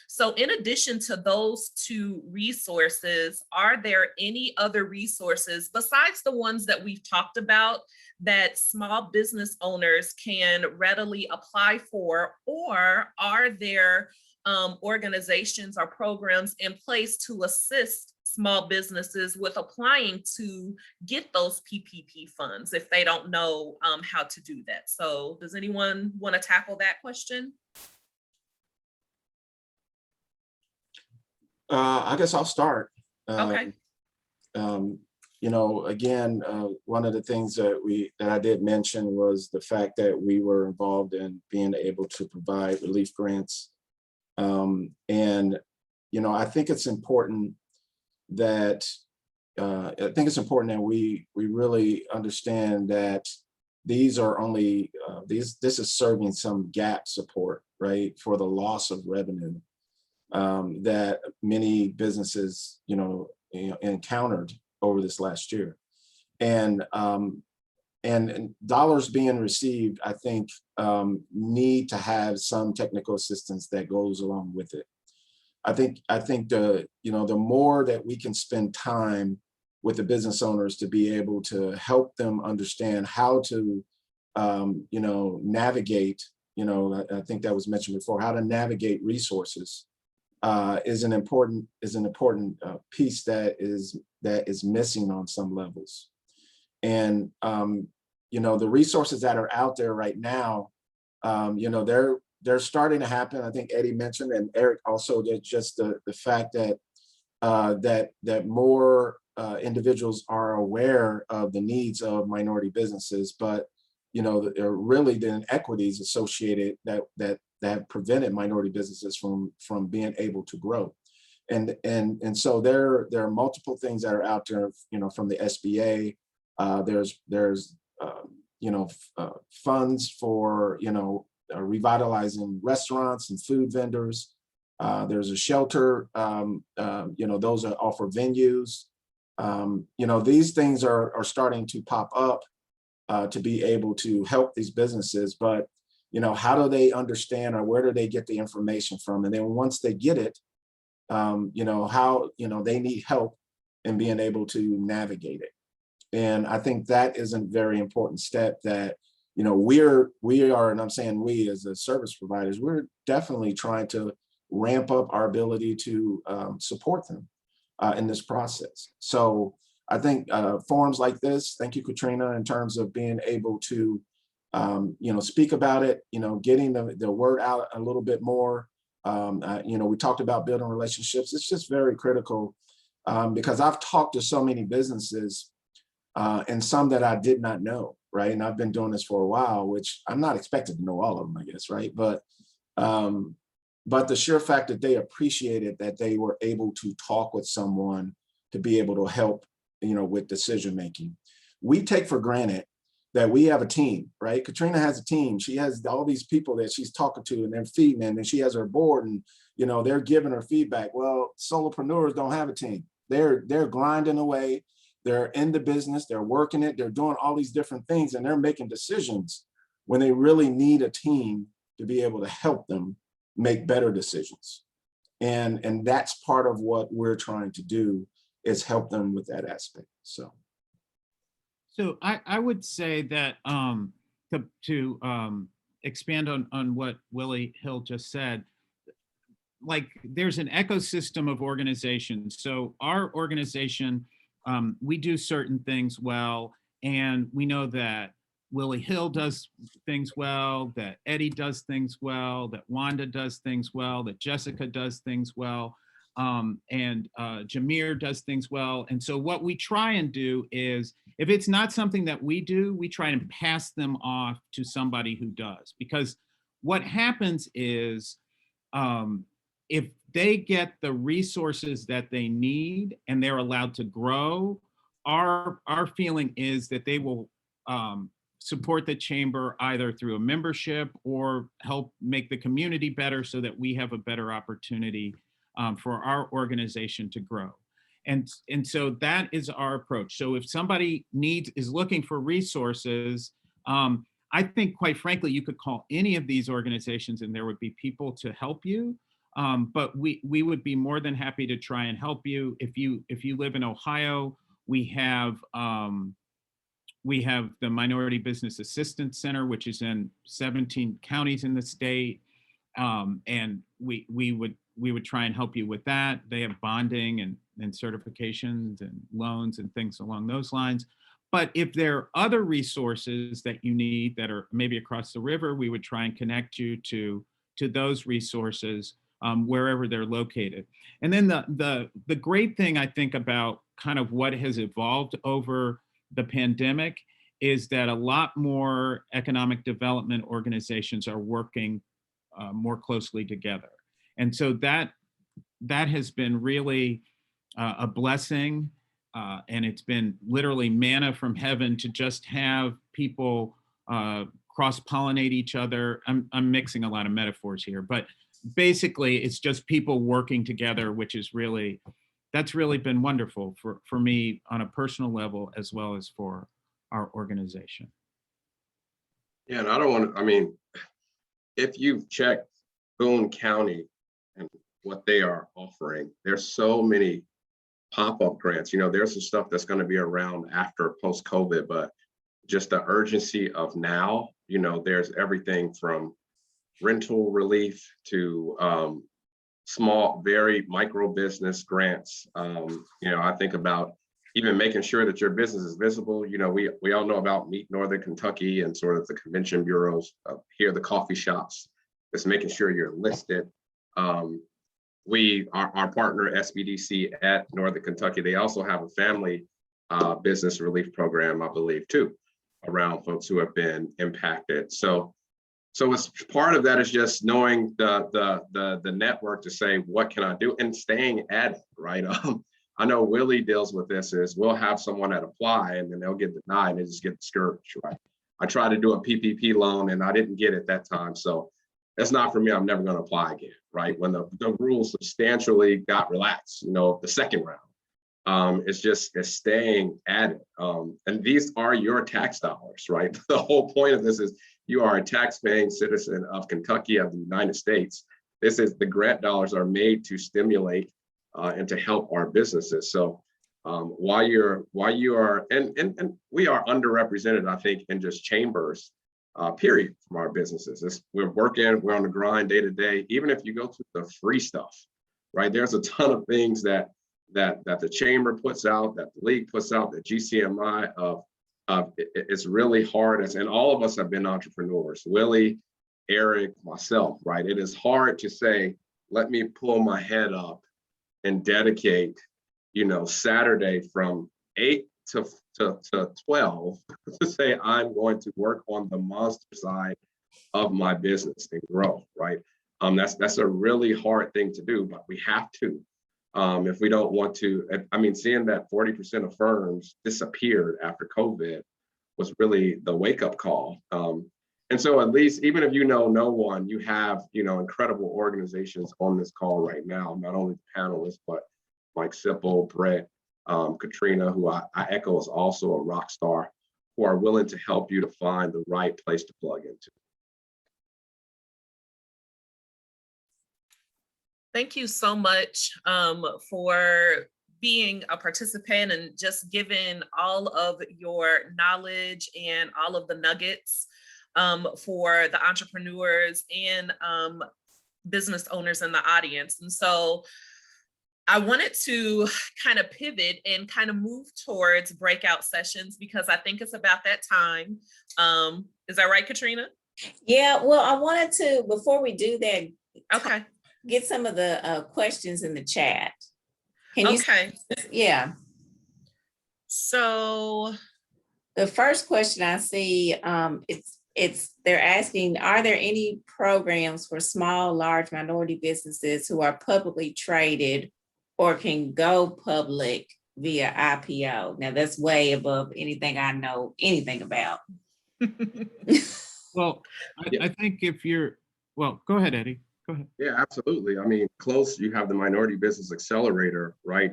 So in addition to those 2 resources, are there any other resources besides the ones that we've talked about that small business owners can readily apply for, or are there organizations or programs in place to assist small businesses with applying to get those PPP funds if they don't know how to do that. So does anyone want to tackle that question? I guess I'll start. Okay. You know, again, one of the things that I did mention was the fact that we were involved in being able to provide relief grants. And, you know, I think it's important that we really understand that these are only this is serving some gap support, right, for the loss of revenue that many businesses, encountered over this last year. And dollars being received, I think, need to have some technical assistance that goes along with it. I think the more that we can spend time with the business owners to be able to help them understand how to, navigate, I think that was mentioned before, how to navigate resources is an important piece that is missing on some levels. And the resources that are out there right now, they're starting to happen. I think Eddie mentioned, and Eric also did, just the fact that that more individuals are aware of the needs of minority businesses, but there are really the inequities associated that have prevented minority businesses from being able to grow. And so there are multiple things that are out there, from the SBA. There's funds for, revitalizing restaurants and food vendors. There's a shelter, those are offer venues. These things are starting to pop up to be able to help these businesses, but how do they understand, or where do they get the information from? And then once they get it, how they need help in being able to navigate it. And I think that is a very important step that we are, and I'm saying we as the service providers, we're definitely trying to ramp up our ability to support them in this process. So I think forums like this, thank you, Katrina, in terms of being able to speak about it, getting the word out a little bit more. We talked about building relationships. It's just very critical because I've talked to so many businesses and some that I did not know, right? And I've been doing this for a while, which I'm not expected to know all of them, I guess, right? But the sheer fact that they appreciated that they were able to talk with someone to be able to help, with decision making. We take for granted that we have a team, right? Katrina has a team. She has all these people that she's talking to and they're feeding them, and she has her board, and they're giving her feedback. Well, solopreneurs don't have a team. They're grinding away. They're in the business. They're working it. They're doing all these different things, and they're making decisions when they really need a team to be able to help them make better decisions. And that's part of what we're trying to do, is help them with that aspect. So I would say that to expand on what Willie Hill just said, like there's an ecosystem of organizations. So our organization, we do certain things well, and we know that Willie Hill does things well, that Eddie does things well, that Wanda does things well, that Jessica does things well, and Jameer does things well. And so what we try and do is, if it's not something that we do, we try and pass them off to somebody who does. Because what happens is, if they get the resources that they need and they're allowed to grow, our feeling is that they will support the chamber either through a membership or help make the community better, so that we have a better opportunity for our organization to grow. And so that is our approach. So if somebody is looking for resources, I think, quite frankly, you could call any of these organizations and there would be people to help you. But we would be more than happy to try and help you. If you live in Ohio, we have the Minority Business Assistance Center, which is in 17 counties in the state. And we would we would try and help you with that. They have bonding and certifications and loans and things along those lines. But if there are other resources that you need that are maybe across the river, we would try and connect you to those resources wherever they're located. And then the great thing I think about kind of what has evolved over the pandemic is that a lot more economic development organizations are working more closely together. And so that has been really a blessing. And it's been literally manna from heaven to just have people cross-pollinate each other. I'm mixing a lot of metaphors here, but basically it's just people working together, which is that's really been wonderful for me on a personal level, as well as for our organization. Yeah, and I don't want to, I mean, if you've checked Boone County and what they are offering, there's so many pop-up grants. You know, there's some stuff that's going to be around after post-COVID, but just the urgency of now, you know, there's everything from rental relief to small, very micro business grants. You know, I think about even making sure that your business is visible. You know, we all know about Meet Northern Kentucky and sort of the convention bureaus, here the coffee shops, just making sure you're listed. Our partner SBDC at Northern Kentucky, they also have a family business relief program, I believe, too, around folks who have been impacted. So it's part of that is just knowing the network to say, what can I do, and staying at it, right? I know Willie deals with this is we'll have someone that apply and then they'll get denied and they just get discouraged, right? I tried to do a PPP loan and I didn't get it that time. So that's not for me. I'm never going to apply again, right? When the rules substantially got relaxed, you know, the second round, it's staying at it. And these are your tax dollars, right? The whole point of this is you are a tax-paying citizen of Kentucky, of the United States. This is the grant dollars are made to stimulate and to help our businesses. So while you are, and we are underrepresented, I think, in just chambers, period, from our businesses. We're working, we're on the grind day to day. Even if you go to the free stuff, right? There's a ton of things that the chamber puts out, that the league puts out, that GCMI it's really hard, and all of us have been entrepreneurs. Willie, Eric, myself, right? It is hard to say, let me pull my head up and dedicate, you know, Saturday from 8 to 12 to say I'm going to work on the monster side of my business and grow, right? That's a really hard thing to do, but we have to. If we don't want to, I mean, seeing that 40% of firms disappeared after COVID was really the wake-up call. And so at least, even if you know no one, you have, you know, incredible organizations on this call right now, not only the panelists, but Mike Sipple, Brett, Katrina, who I echo is also a rock star, who are willing to help you to find the right place to plug into. Thank you so much for being a participant and just giving all of your knowledge and all of the nuggets for the entrepreneurs and business owners in the audience. And so I wanted to kind of pivot and kind of move towards breakout sessions, because I think it's about that time. Is that right, Katrina? Yeah, well, I wanted to, before we do that, Okay. get some of the questions in the chat. Can you? Okay. Yeah. So The first question I see, they're asking, are there any programs for small, large minority businesses who are publicly traded or can go public via IPO? Now that's way above anything I know anything about. Well, I think if you're, well, go ahead, Eddie. Go ahead. Yeah, absolutely. I mean, close, you have the Minority Business Accelerator, right?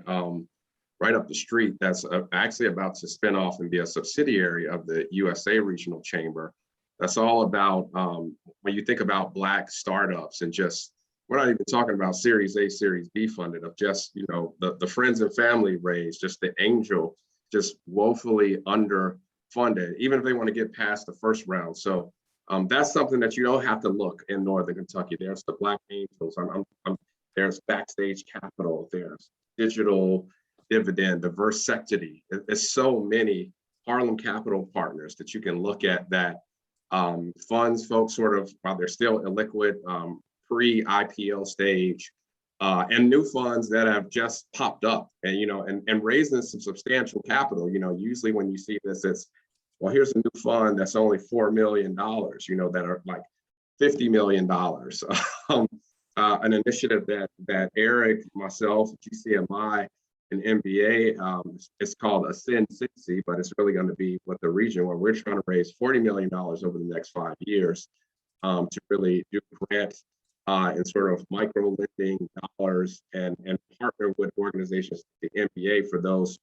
Right up the street, that's actually about to spin off and be a subsidiary of the USA Regional Chamber. That's all about, when you think about Black startups, and just, we're not even talking about Series A, Series B funded, of just, you know, the friends and family raise, just the angel, just woefully underfunded, even if they want to get past the first round. So that's something that you don't have to look in Northern Kentucky. There's the Black Angels. there's Backstage Capital, there's Digital Dividend, the Versectity. There's so many Harlem Capital partners that you can look at that funds folks sort of, while they're still illiquid, pre-IPO stage, and new funds that have just popped up and, and raising some substantial capital. Usually when you see this, it's, well, here's a new fund that's only $4 million, that are like $50 million. An initiative that Eric, myself, GCMI, and MBA, it's called Ascend 60, but it's really going to be with the region where we're trying to raise $40 million over the next 5 years to really do grants and sort of micro lending dollars and partner with organizations like the MBA for those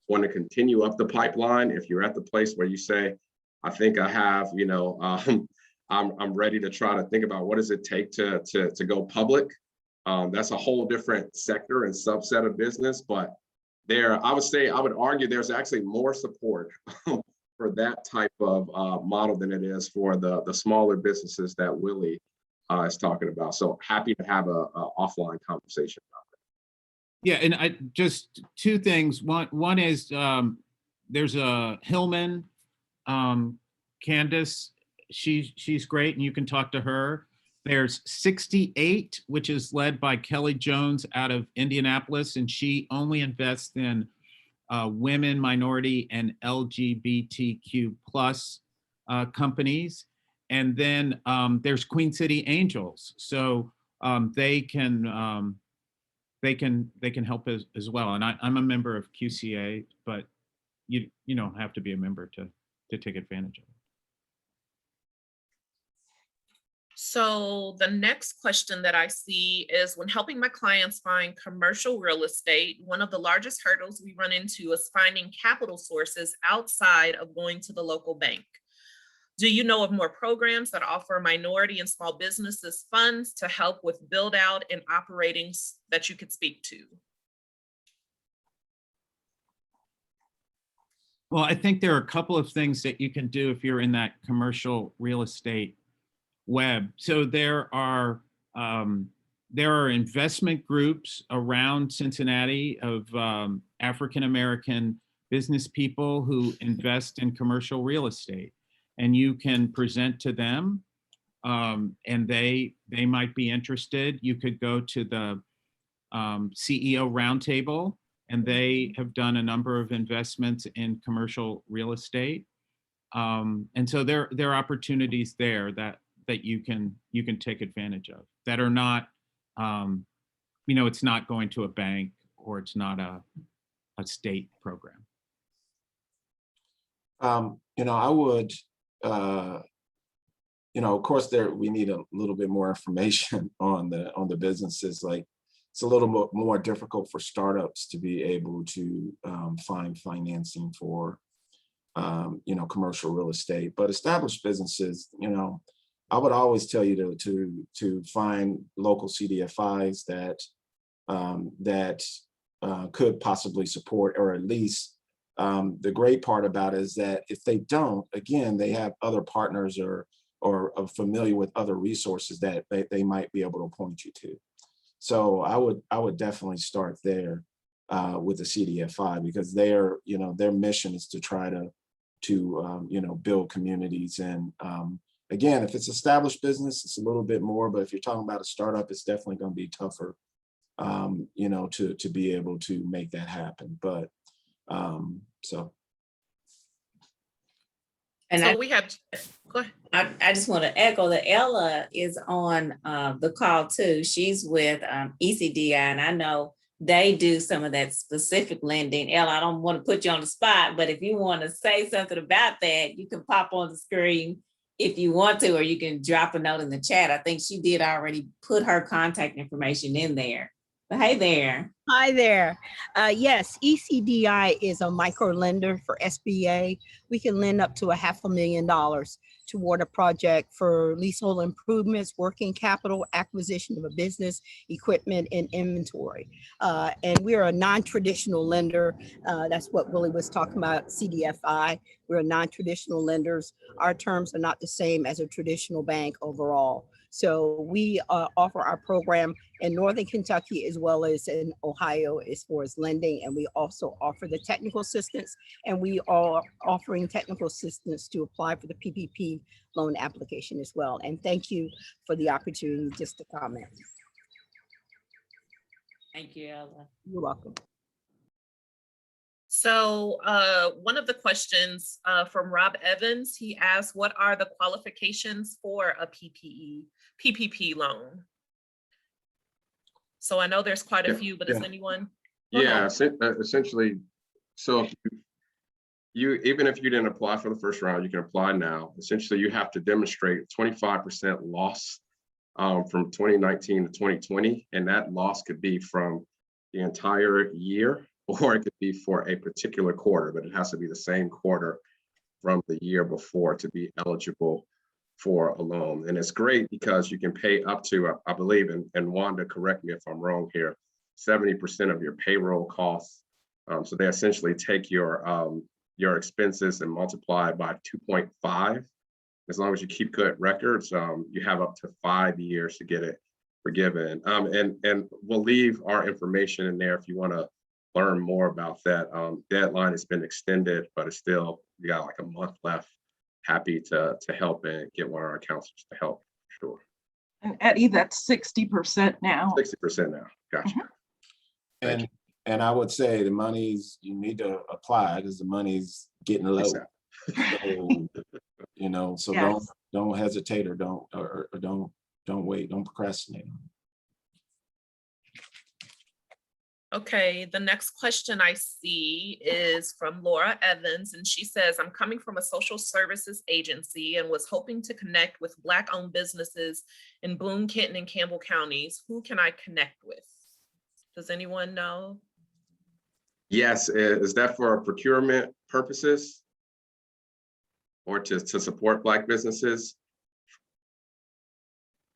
who want to continue up the pipeline. If you're at the place where you say, I think I have, I'm ready to try to think about what does it take to go public. That's a whole different sector and subset of business, but I would argue there's actually more support for that type of model than it is for the smaller businesses that Willie is talking about. So happy to have a offline conversation about that. Yeah, and I just two things. One is there's a Hillman, Candace. She's great, and you can talk to her. There's 68, which is led by Kelly Jones out of Indianapolis, and she only invests in women, minority, and LGBTQ plus companies. And then there's Queen City Angels, so they can help as well. And I'm a member of QCA, but you don't have to be a member to take advantage of it. So the next question that I see is, when helping my clients find commercial real estate, one of the largest hurdles we run into is finding capital sources outside of going to the local bank. Do you know of more programs that offer minority and small businesses funds to help with build out and operating that you could speak to? Well, I think there are a couple of things that you can do if you're in that commercial real estate web. So there are investment groups around Cincinnati of African-American business people who invest in commercial real estate, and you can present to them and they might be interested. You could go to the CEO Roundtable, and they have done a number of investments in commercial real estate. And so there are opportunities there that you can take advantage of that are not, it's not going to a bank, or it's not a state program. I would, of course, we need a little bit more information on the businesses. Like, it's a little more difficult for startups to be able to find financing for, commercial real estate. But established businesses, I would always tell you to find local CDFIs that could possibly support, or at least the great part about it is that if they don't, again, they have other partners or are familiar with other resources that they might be able to point you to. So I would definitely start there with the CDFI, because their mission is to try to build communities. And again, if it's established business, it's a little bit more, but if you're talking about a startup, it's definitely going to be tougher, to be able to make that happen. But so. And so we have, go ahead. I just want to echo that Ella is on the call too. She's with ECDI, and I know they do some of that specific lending. Ella, I don't want to put you on the spot, but if you want to say something about that, you can pop on the screen if you want to, or you can drop a note in the chat. I think she did already put her contact information in there. But hey there. Hi there. Yes, ECDI is a micro lender for SBA. We can lend up to $500,000 toward a project for leasehold improvements, working capital, acquisition of a business, equipment, and inventory. And we're a non-traditional lender. That's what Willie was talking about, CDFI. We're non-traditional lenders. Our terms are not the same as a traditional bank overall. So we offer our program in Northern Kentucky as well as in Ohio as far as lending. And we also offer the technical assistance, and we are offering technical assistance to apply for the PPP loan application as well. And thank you for the opportunity just to comment. Thank you, Ella. You're welcome. So one of the questions from Rob Evans, he asked, what are the qualifications for a PPP loan? So I know there's quite a few, but is anyone? Go Yeah, ahead. essentially, so if you, even if you didn't apply for the first round, you can apply now. Essentially, you have to demonstrate 25% loss from 2019 to 2020, and that loss could be from the entire year, or it could be for a particular quarter, but it has to be the same quarter from the year before to be eligible for a loan. And it's great because you can pay up to, I believe, and Wanda, correct me if I'm wrong here, 70% of your payroll costs. So they essentially take your expenses and multiply by 2.5. As long as you keep good records, you have up to 5 years to get it forgiven. And we'll leave our information in there if you want to learn more about that. Deadline has been extended, but it's still, you got like a month left. Happy to help and get one of our counselors to help, for sure. And Eddie, that's 60% now. 60% now, gotcha. Thank you. And I would say the money's, you need to apply because the money's getting low. So, you know, so Yes. don't hesitate or don't wait, don't procrastinate. Okay, the next question I see is from Laura Evans, and she says, I'm coming from a social services agency and was hoping to connect with Black-owned businesses in Boone, Kenton, and Campbell counties. Who can I connect with? Does anyone know? Yes, is that for procurement purposes? Or to support Black businesses?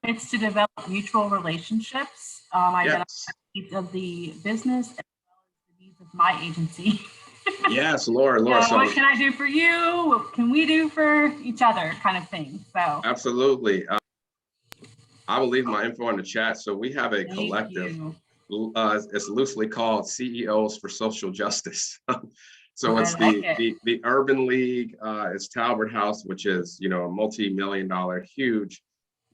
It's to develop mutual relationships, identify the needs of the business as well as the needs of my agency. Yes, Laura. So what can I do for you? What can we do for each other, kind of thing. So absolutely. I will leave my info in the chat. So we have a collective. It's loosely called CEOs for Social Justice. So it's the Urban League. It's Talbert House, which is, you know, a multi-million-dollar huge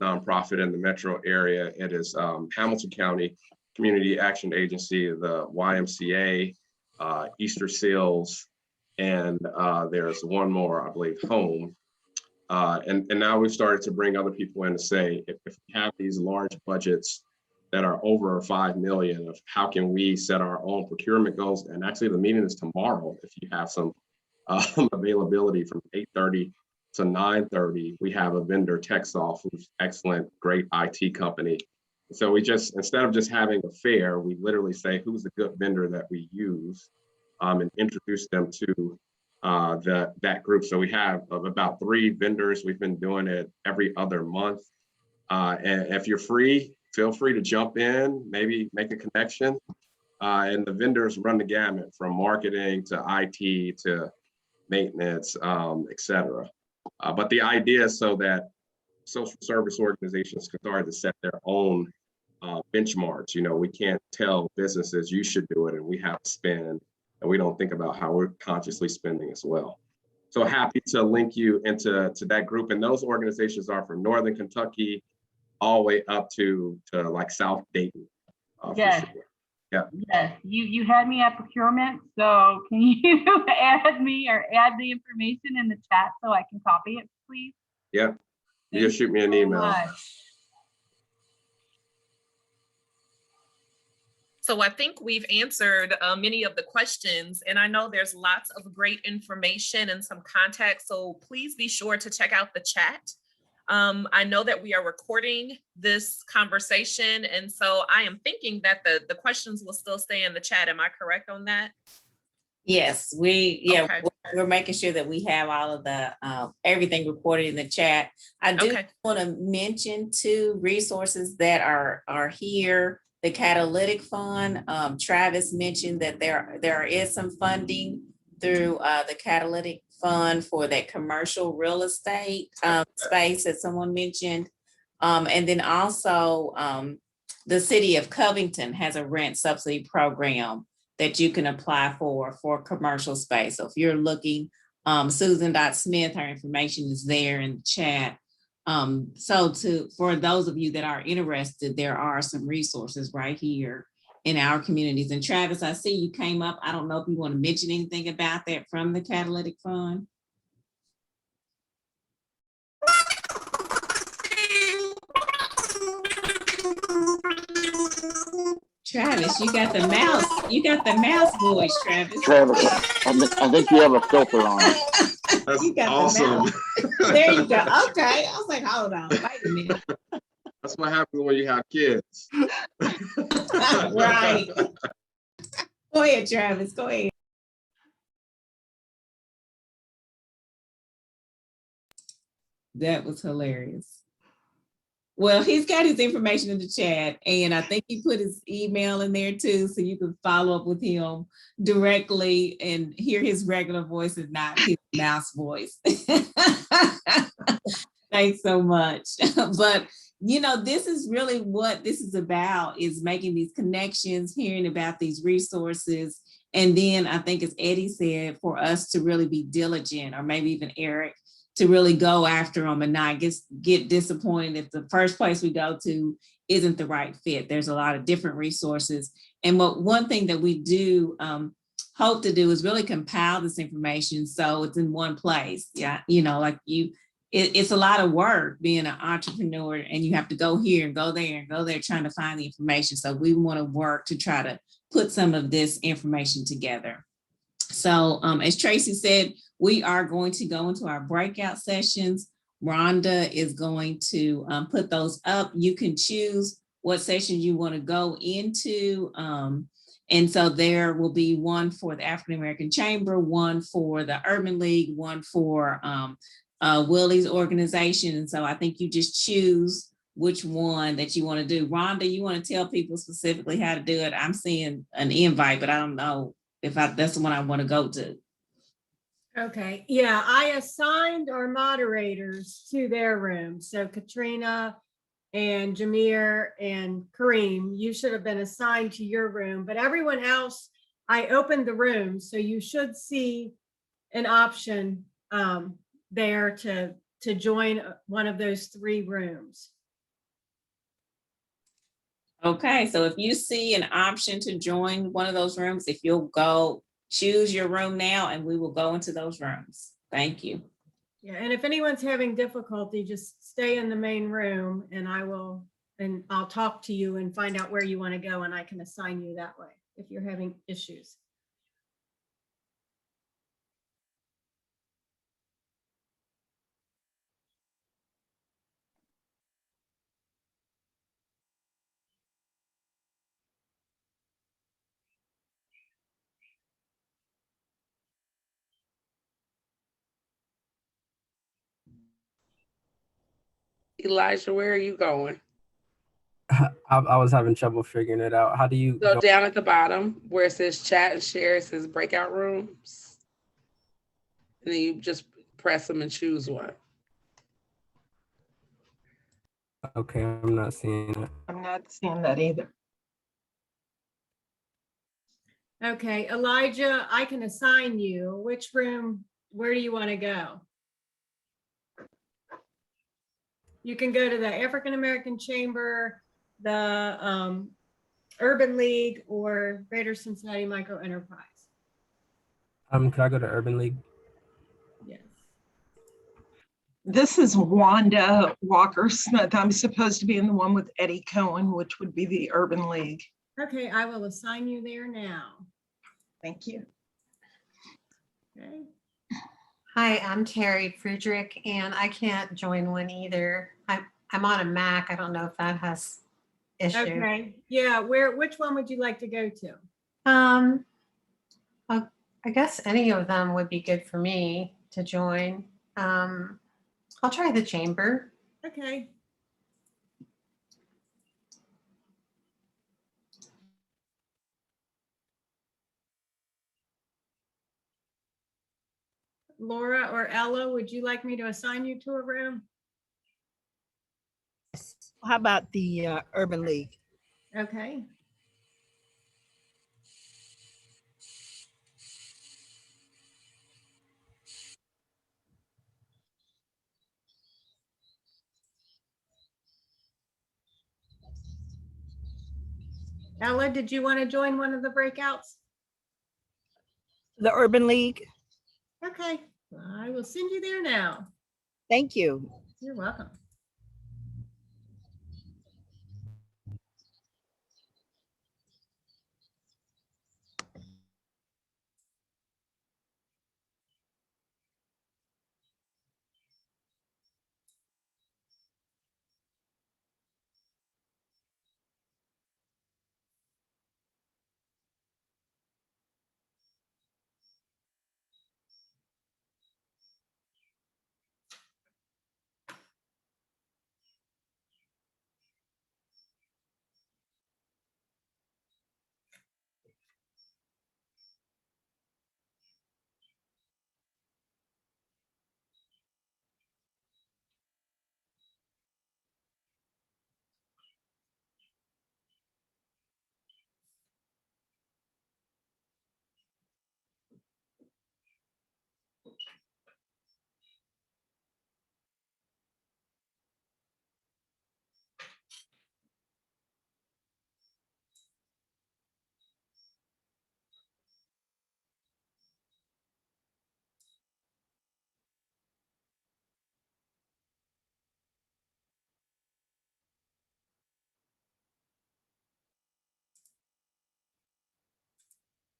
nonprofit in the metro area. It is Hamilton County Community Action Agency, the YMCA, Easter Seals, and there's one more, I believe, Home. And now we've started to bring other people in to say, if we have these large budgets that are over 5 million, of how can we set our own procurement goals? And actually the meeting is tomorrow. If you have some availability from 8:30 to 9:30, we have a vendor, TechSoft, who's excellent, great IT company. So we just, instead of just having a fair, we literally say, who's a good vendor that we use, and introduce them to that group. So we have about 3 vendors. We've been doing it every other month. And if you're free, feel free to jump in, maybe make a connection. And the vendors run the gamut from marketing to IT to maintenance, et cetera. But the idea is so that social service organizations can start to set their own benchmarks. You know, we can't tell businesses you should do it and we have to spend, and we don't think about how we're consciously spending as well. So happy to link you into that group. And those organizations are from Northern Kentucky all the way up to like South Dayton. Yes. Sure. Yeah. Yes. You had me at procurement, so can you add me or add the information in the chat so I can copy it, please? Yeah. You just shoot me an email. So I think we've answered many of the questions, and I know there's lots of great information and some context, so please be sure to check out the chat. I know that we are recording this conversation, and so I am thinking that the questions will still stay in the chat. Am I correct on that? Yes, Okay. we're making sure that we have all of the everything recorded in the chat. I do want to mention 2 resources that are here. The Catalytic Fund. Travis mentioned that there is some funding through the Catalytic Fund for that commercial real estate space that someone mentioned. And then also, the city of Covington has a rent subsidy program that you can apply for commercial space. So if you're looking, Susan Smith, her information is there in the chat. For those of you that are interested, there are some resources right here in our communities. And Travis, I see you came up. I don't know if you want to mention anything about that from the Catalytic Fund. Travis, you got the mouse voice, Travis. Travis, I think you have a filter on. That's You got the awesome. There you go. Okay. I was like, hold on, wait a minute. That's what happens when you have kids. Right. Go ahead, Travis, go ahead. That was hilarious. Well, he's got his information in the chat, and I think he put his email in there too, so you can follow up with him directly and hear his regular voice and not his mouse voice. Thanks so much. But you know, this is really what this is about, is making these connections, hearing about these resources. And then I think, as Eddie said, for us to really be diligent, or maybe even Eric, to really go after them and not get disappointed if the first place we go to isn't the right fit. There's a lot of different resources. And one thing that we do hope to do is really compile this information so it's in one place. Yeah, you know, like it's a lot of work being an entrepreneur, and you have to go here and go there and go there trying to find the information. So we want to work to try to put some of this information together. So as Tracy said, we are going to go into our breakout sessions. Rhonda is going to put those up. You can choose what session you want to go into. And so there will be one for the African American Chamber, one for the Urban League, one for Willie's organization. And so I think you just choose which one that you want to do. Rhonda, you want to tell people specifically how to do it? I'm seeing an invite, but I don't know if that's the one I want to go to. Okay, yeah, I assigned our moderators to their rooms. So Katrina and Jameer and Kareem, you should have been assigned to your room, but everyone else, I opened the room. So you should see an option there to join one of those 3 rooms. Okay, so if you see an option to join one of those rooms, if you'll go choose your room now, and we will go into those rooms. Thank you. Yeah, and if anyone's having difficulty, just stay in the main room and I'll talk to you and find out where you want to go, and I can assign you that way if you're having issues. Elijah, where are you going? I was having trouble figuring it out. How do you Go down at the bottom where it says chat and share, it says breakout rooms. And then you just press them and choose one. Okay, I'm not seeing it. I'm not seeing that either. Okay, Elijah, I can assign you. Which room, where do you want to go? You can go to the African American Chamber, the Urban League, or Greater Cincinnati Micro Enterprise. Could I go to Urban League? Yes. This is Wanda Walker Smith. I'm supposed to be in the one with Eddie Cohen, which would be the Urban League. Okay, I will assign you there now. Thank you. Okay. Hi, I'm Terry Friedrich, and I can't join one either. I'm on a Mac. I don't know if that has issue. Okay, yeah, which one would you like to go to? I guess any of them would be good for me to join. I'll try the chamber. Okay. Laura or Ella, would you like me to assign you to a room? Yes. How about the Urban League? Okay. Ella, did you want to join one of the breakouts? The Urban League? Okay, I will send you there now. Thank you. You're welcome.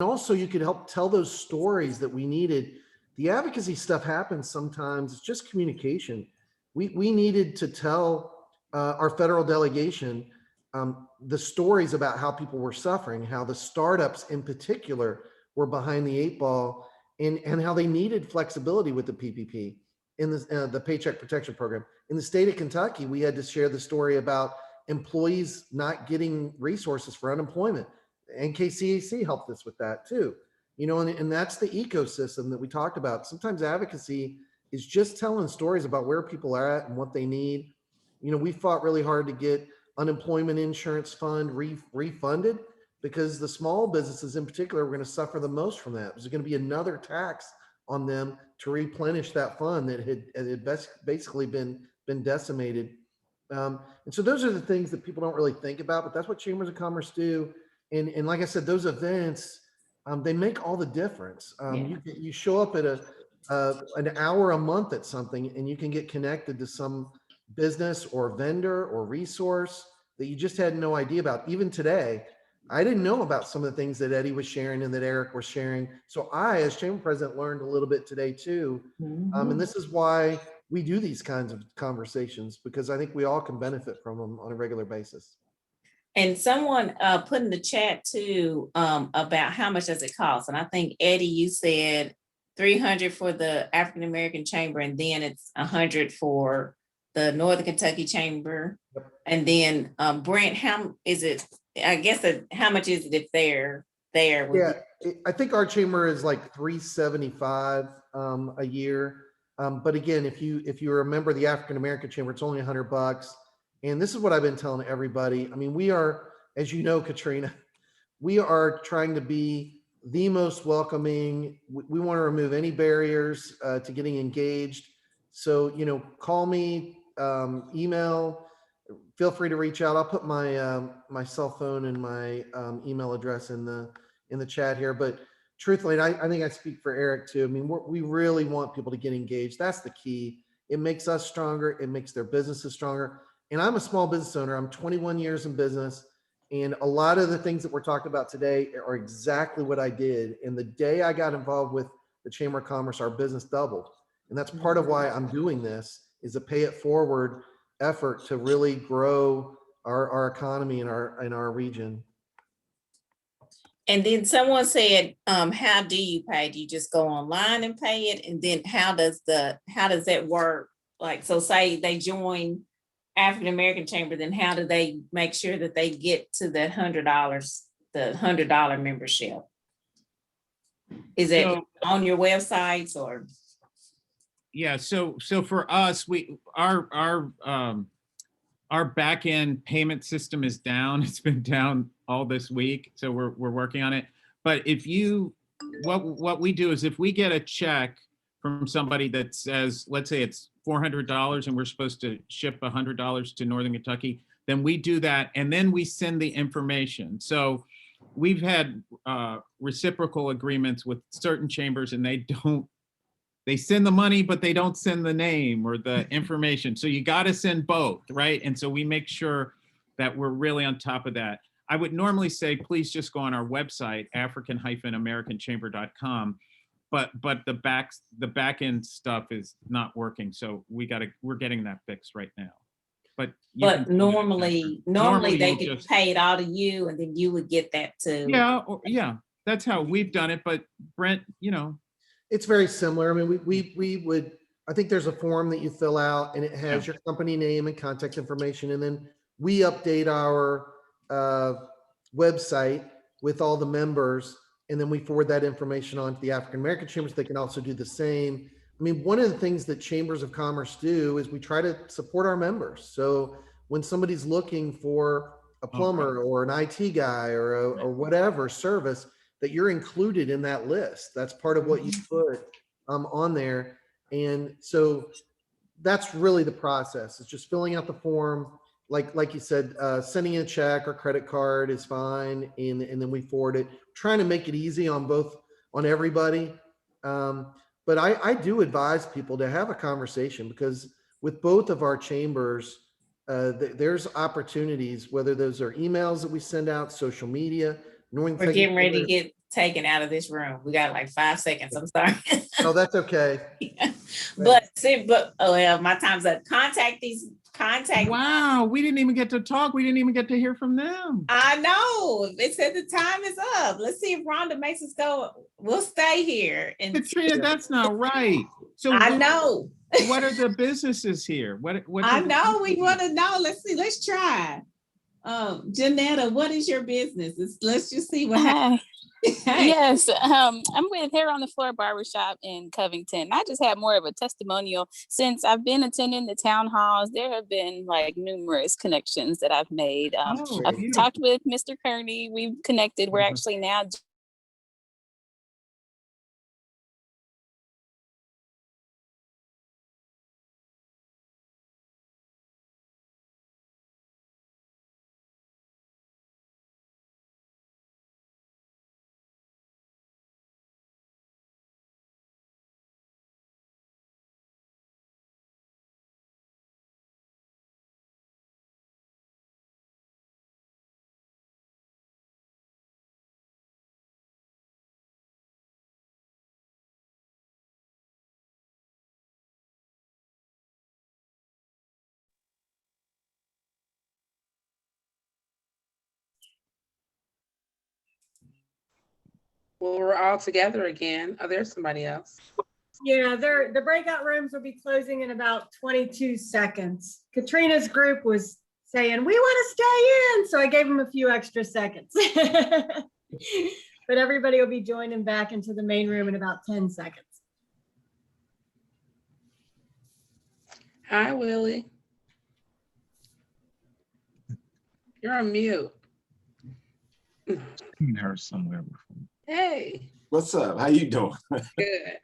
And also, you could help tell those stories that we needed. The advocacy stuff happens sometimes. It's just communication. We needed to tell our federal delegation the stories about how people were suffering, how the startups in particular were behind the eight ball, and how they needed flexibility with the PPP in the Paycheck Protection Program. In the state of Kentucky, we had to share the story about employees not getting resources for unemployment. NKCAC helped us with that too. You know, and that's the ecosystem that we talked about. Sometimes advocacy is just telling stories about where people are at and what they need. You know, we fought really hard to get unemployment insurance fund refunded because the small businesses in particular were going to suffer the most from that. There's going to be another tax on them to replenish that fund that had basically been decimated. And so those are the things that people don't really think about, but that's what chambers of commerce do. And like I said, those events, they make all the difference. You show up at an hour a month at something and you can get connected to some business or vendor or resource that you just had no idea about. Even today, I didn't know about some of the things that Eddie was sharing and that Eric was sharing. So I, as chamber president, learned a little bit today too. And this is why we do these kinds of conversations, because I think we all can benefit from them on a regular basis. And someone put in the chat too about how much does it cost? And I think Eddie, you said 300 for the African American Chamber, and then it's 100 for the Northern Kentucky Chamber. And then Brent, how is it? I guess how much is it if they're there? Yeah, I think our chamber is like $375 a year. But again, if you remember the African American Chamber, it's only $100. And this is what I've been telling everybody. I mean, we are, as you know, Katrina, we are trying to be the most welcoming. We want to remove any barriers to getting engaged. So, you know, call me, email, feel free to reach out. I'll put my my cell phone and my email address in the chat here. But truthfully, and I think I speak for Eric too. I mean, we really want people to get engaged. That's the key. It makes us stronger. It makes their businesses stronger. And I'm a small business owner. I'm 21 years in business. And a lot of the things that we're talking about today are exactly what I did. And the day I got involved with the Chamber of Commerce, our business doubled. And that's part of why I'm doing this, is a pay it forward effort to really grow our economy in our region. And then someone said, how do you pay? Do you just go online and pay it? And then how does that work? Like, so say they join African American Chamber, then how do they make sure that they get to that $100, the $100 membership? Is it on your websites or? Yeah, so for us, our our back end payment system is down. It's been down all this week, so we're working on it. But if you, what we do is if we get a check from somebody that says, let's say it's $400 and we're supposed to ship $100 to Northern Kentucky, then we do that and then we send the information. So we've had reciprocal agreements with certain chambers and they send the money, but they don't send the name or the information. So you got to send both, right? And so we make sure that we're really on top of that. I would normally say, please just go on our website, african-americanchamber.com. But the back end stuff is not working. So we're getting that fixed right now. But normally they you'll get just- paid out of you and then you would get that too. Yeah, that's how we've done it. But Brent, It's very similar. I mean, we would, I think there's a form that you fill out and it has your company name and contact information. And then we update our website with all the members. And then we forward that information on to the African American chambers. They can also do the same. I mean, one of the things that chambers of commerce do is we try to support our members. So when somebody's looking for a plumber or an IT guy or whatever service, that you're included in that list. That's part of what you put on there. And so that's really the process. It's just filling out the form. Like you said, sending a check or credit card is fine. And then we forward it, trying to make it easy on everybody. But I do advise people to have a conversation because with both of our chambers, there's opportunities, whether those are emails that we send out, social media. We're getting ready to get taken out of this room. We got like 5 seconds. I'm sorry. Oh, that's okay. But my time's up. Contact. Wow, we didn't even get to talk. We didn't even get to hear from them. I know. They said the time is up. Let's see if Rhonda makes us go. We'll stay here. And Katrina, that's not right. So I know. What are the businesses here? What I know. We want to know. Let's see. Let's try. Janetta, what is your business? Let's just see what happens. Yes, I'm with Hair on the Floor Barbershop in Covington. I just had more of a testimonial. Since I've been attending the town halls, there have been like numerous connections that I've made. I've talked with Mr. Kearney. We've connected. We're actually now Well, we're all together again. Oh, there's somebody else. Yeah, the breakout rooms will be closing in about 22 seconds. Katrina's group was saying, we want to stay in. So I gave them a few extra seconds. But everybody will be joining back into the main room in about 10 seconds. Hi, Willie. You're on mute. Seen her somewhere before. Hey. What's up? How you doing? Good.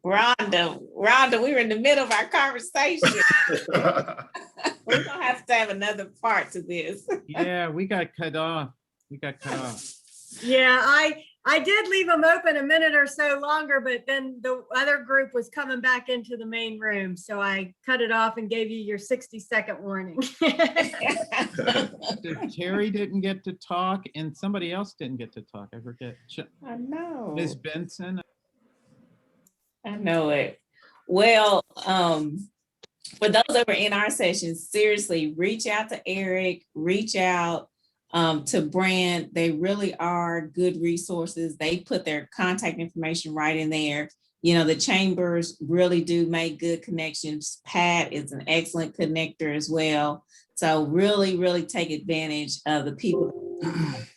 Rhonda, we were in the middle of our conversation. We're gonna have to have another part to this. Yeah, we got cut off. Yeah, I did leave them open a minute or so longer, but then the other group was coming back into the main room. So I cut it off and gave you your 60-second warning. Terry didn't get to talk and somebody else didn't get to talk. I forget. I know. Ms. Benson. I know it. Well, for those that were in our session, seriously, reach out to Eric, reach out to Brand. They really are good resources. They put their contact information right in there. You know, the chambers really do make good connections. Pat is an excellent connector as well. So really, really take advantage of the people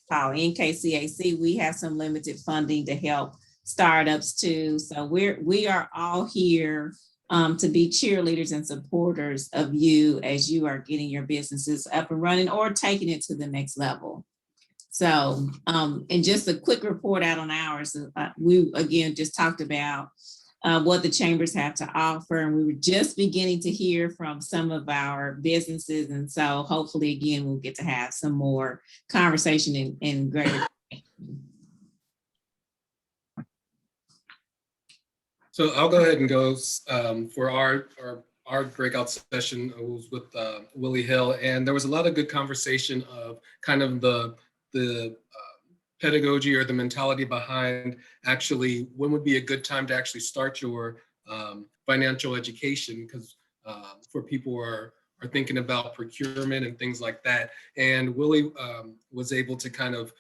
call NKCAC. We have some limited funding to help startups too. So we are all here to be cheerleaders and supporters of you as you are getting your businesses up and running or taking it to the next level. So, and just a quick report out on ours. We again just talked about what the chambers have to offer, and we were just beginning to hear from some of our businesses. And so hopefully again, we'll get to have some more conversation in greater. So I'll go ahead and go for our breakout session was with Willie Hill, and there was a lot of good conversation of kind of the pedagogy or the mentality behind actually when would be a good time to actually start your financial education, because for people who are thinking about procurement and things like that. And Willie was able to kind of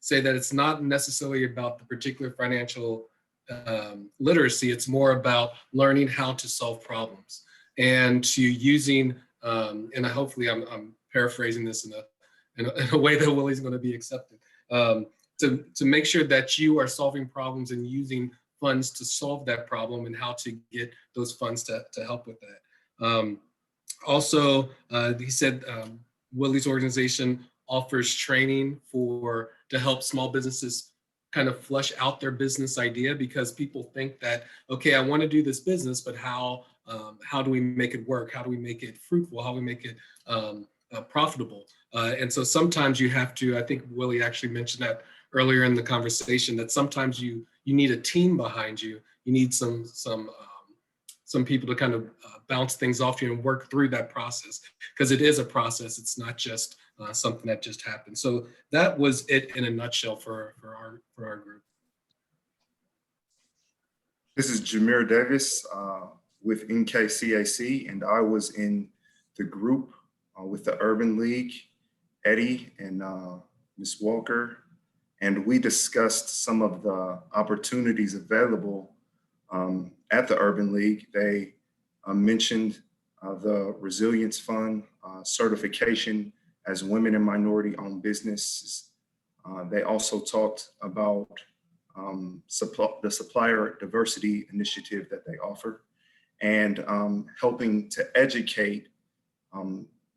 say that it's not necessarily about the particular financial literacy, it's more about learning how to solve problems and to using, and hopefully I'm paraphrasing this in a way that Willie's going to be accepted, to make sure that you are solving problems and using funds to solve that problem and how to get those funds to help with that. Also, he said Willie's organization offers training to help small businesses kind of flush out their business idea, because people think that, okay, I want to do this business, but how do we make it work? How do we make it fruitful? How do we make it profitable? And so sometimes you have to, I think Willie actually mentioned that earlier in the conversation, that sometimes you need a team behind you. You need some people to kind of bounce things off you and work through that process, because it is a process. It's not just something that just happened. So that was it in a nutshell for our group. This is Jameer Davis with NKCAC, and I was in the group with the Urban League, Eddie and Ms. Walker, and we discussed some of the opportunities available at the Urban League. They mentioned the Resilience Fund certification as women and minority-owned businesses. They also talked about the supplier diversity initiative that they offer, and helping to educate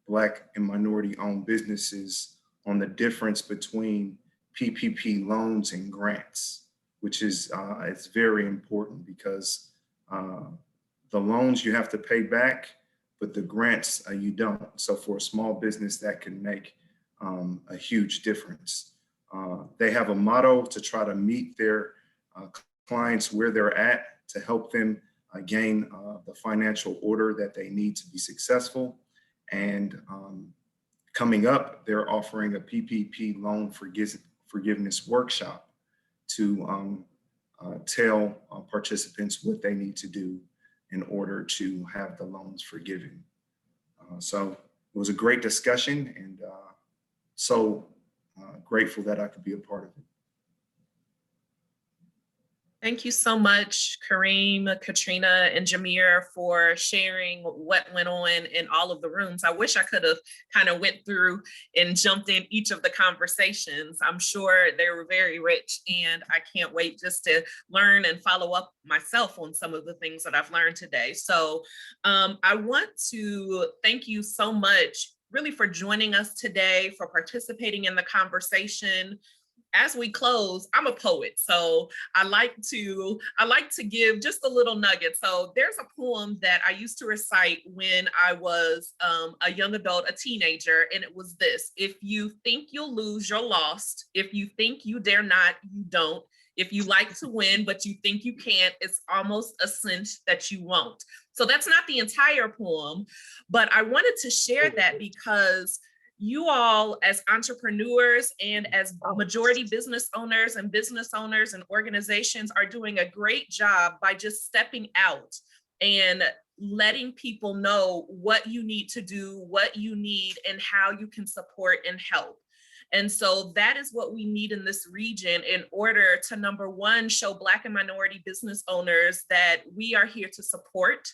Black and minority-owned businesses on the difference between PPP loans and grants, which is it's very important, because the loans you have to pay back, but the grants you don't. So for a small business, that can make a huge difference. They have a motto to try to meet their clients where they're at, to help them gain the financial order that they need to be successful. And coming up, they're offering a PPP loan forgiveness workshop to tell participants what they need to do in order to have the loans forgiven. So it was a great discussion, and so grateful that I could be a part of it. Thank you so much, Kareem, Katrina, and Jameer, for sharing what went on in all of the rooms. I wish I could have kind of went through and jumped in each of the conversations. I'm sure they were very rich, and I can't wait just to learn and follow up myself on some of the things that I've learned today. So I want to thank you so much, really, for joining us today, for participating in the conversation. As we close, I'm a poet, so I like to give just a little nugget. So there's a poem that I used to recite when I was a young adult, a teenager, and it was this: if you think you'll lose, you're lost. If you think you dare not, you don't. If you like to win, but you think you can't, it's almost a cinch that you won't. So that's not the entire poem, but I wanted to share that because you all, as entrepreneurs and as majority business owners and organizations, are doing a great job by just stepping out and letting people know what you need to do, what you need, and how you can support and help. And so that is what we need in this region in order to, number one, show Black and minority business owners that we are here to support.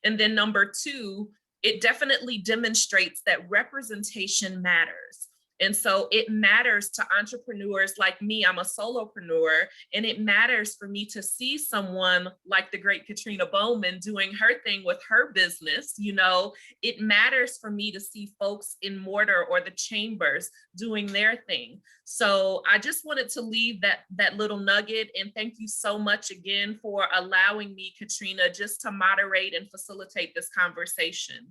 And then number two, it definitely demonstrates that representation matters. And so it matters to entrepreneurs like me. I'm a solopreneur, and it matters for me to see someone like the great Katrina Bowman doing her thing with her business. You know, it matters for me to see folks in Mortar or the chambers doing their thing. So I just wanted to leave that little nugget, and thank you so much again for allowing me, Katrina, just to moderate and facilitate this conversation.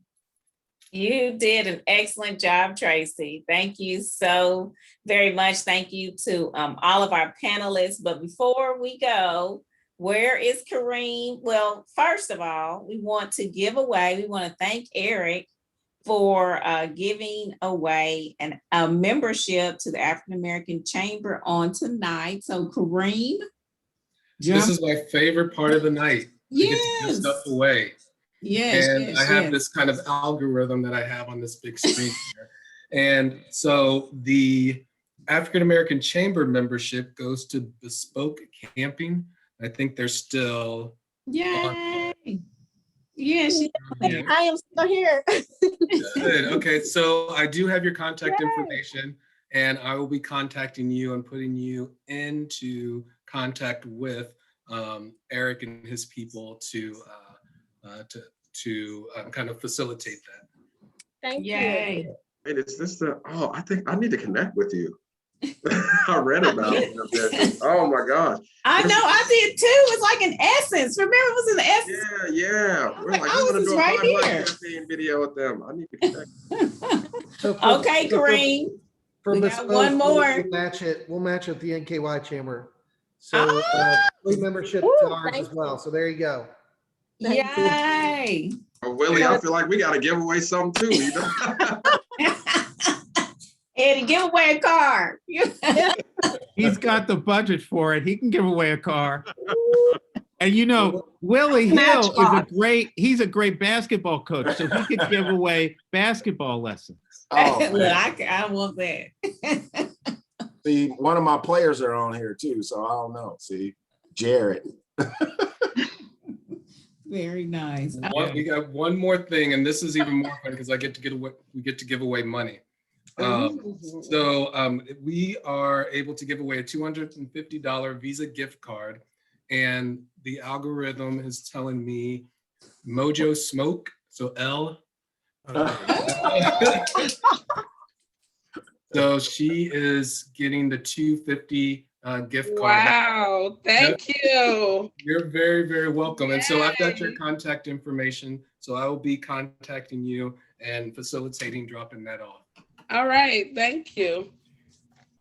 You did an excellent job, Tracy. Thank you so very much. Thank you to all of our panelists. But before we go, where is Kareem? Well, first of all, we want to thank Eric for giving away a membership to the African American Chamber on tonight. So Kareem. This is my favorite part of the night. Yes. To get to give stuff away. Yes, and yes, I have yes. this kind of algorithm that I have on this big screen here. And so the African American Chamber membership goes to Bespoke Camping. I think they're still Yay. Yes, Yeah. I am still here. Good. Okay, so I do have your contact information, and I will be contacting you and putting you into contact with Eric and his people to kind of facilitate that. Thank Yay. you. Wait, is this I think I need to connect with you. I read about it. Oh my gosh. I know, I did too. It's like an essence. Remember, it was an essence. Yeah. We're like, like, oh, we're gonna this do is a right Black here. campaign video with them. I need to connect. Okay, Kareem. We got Bespoke, one more. We'll match it with the NKY Chamber. So free membership to ours as well. So there you go. Yay. Oh, Willie, I feel like we got to give away something too. You know? Eddie, give away a car. He's got the budget for it. He can give away a car. And you know, Willie Hill he's a great basketball coach, so he could give away basketball lessons. Oh, Look, man. I want that. See, one of my players are on here too, so I don't know. See, Jared. Very nice. We got one more thing, and this is even more fun because we get to give away money. So we are able to give away a $250 Visa gift card, and the algorithm is telling me Mojo Smoke, so L. So she is getting the $250 gift card. Wow, thank you. You're very, very welcome. And so I've got your contact information. So I will be contacting you and facilitating dropping that off. All right, thank you.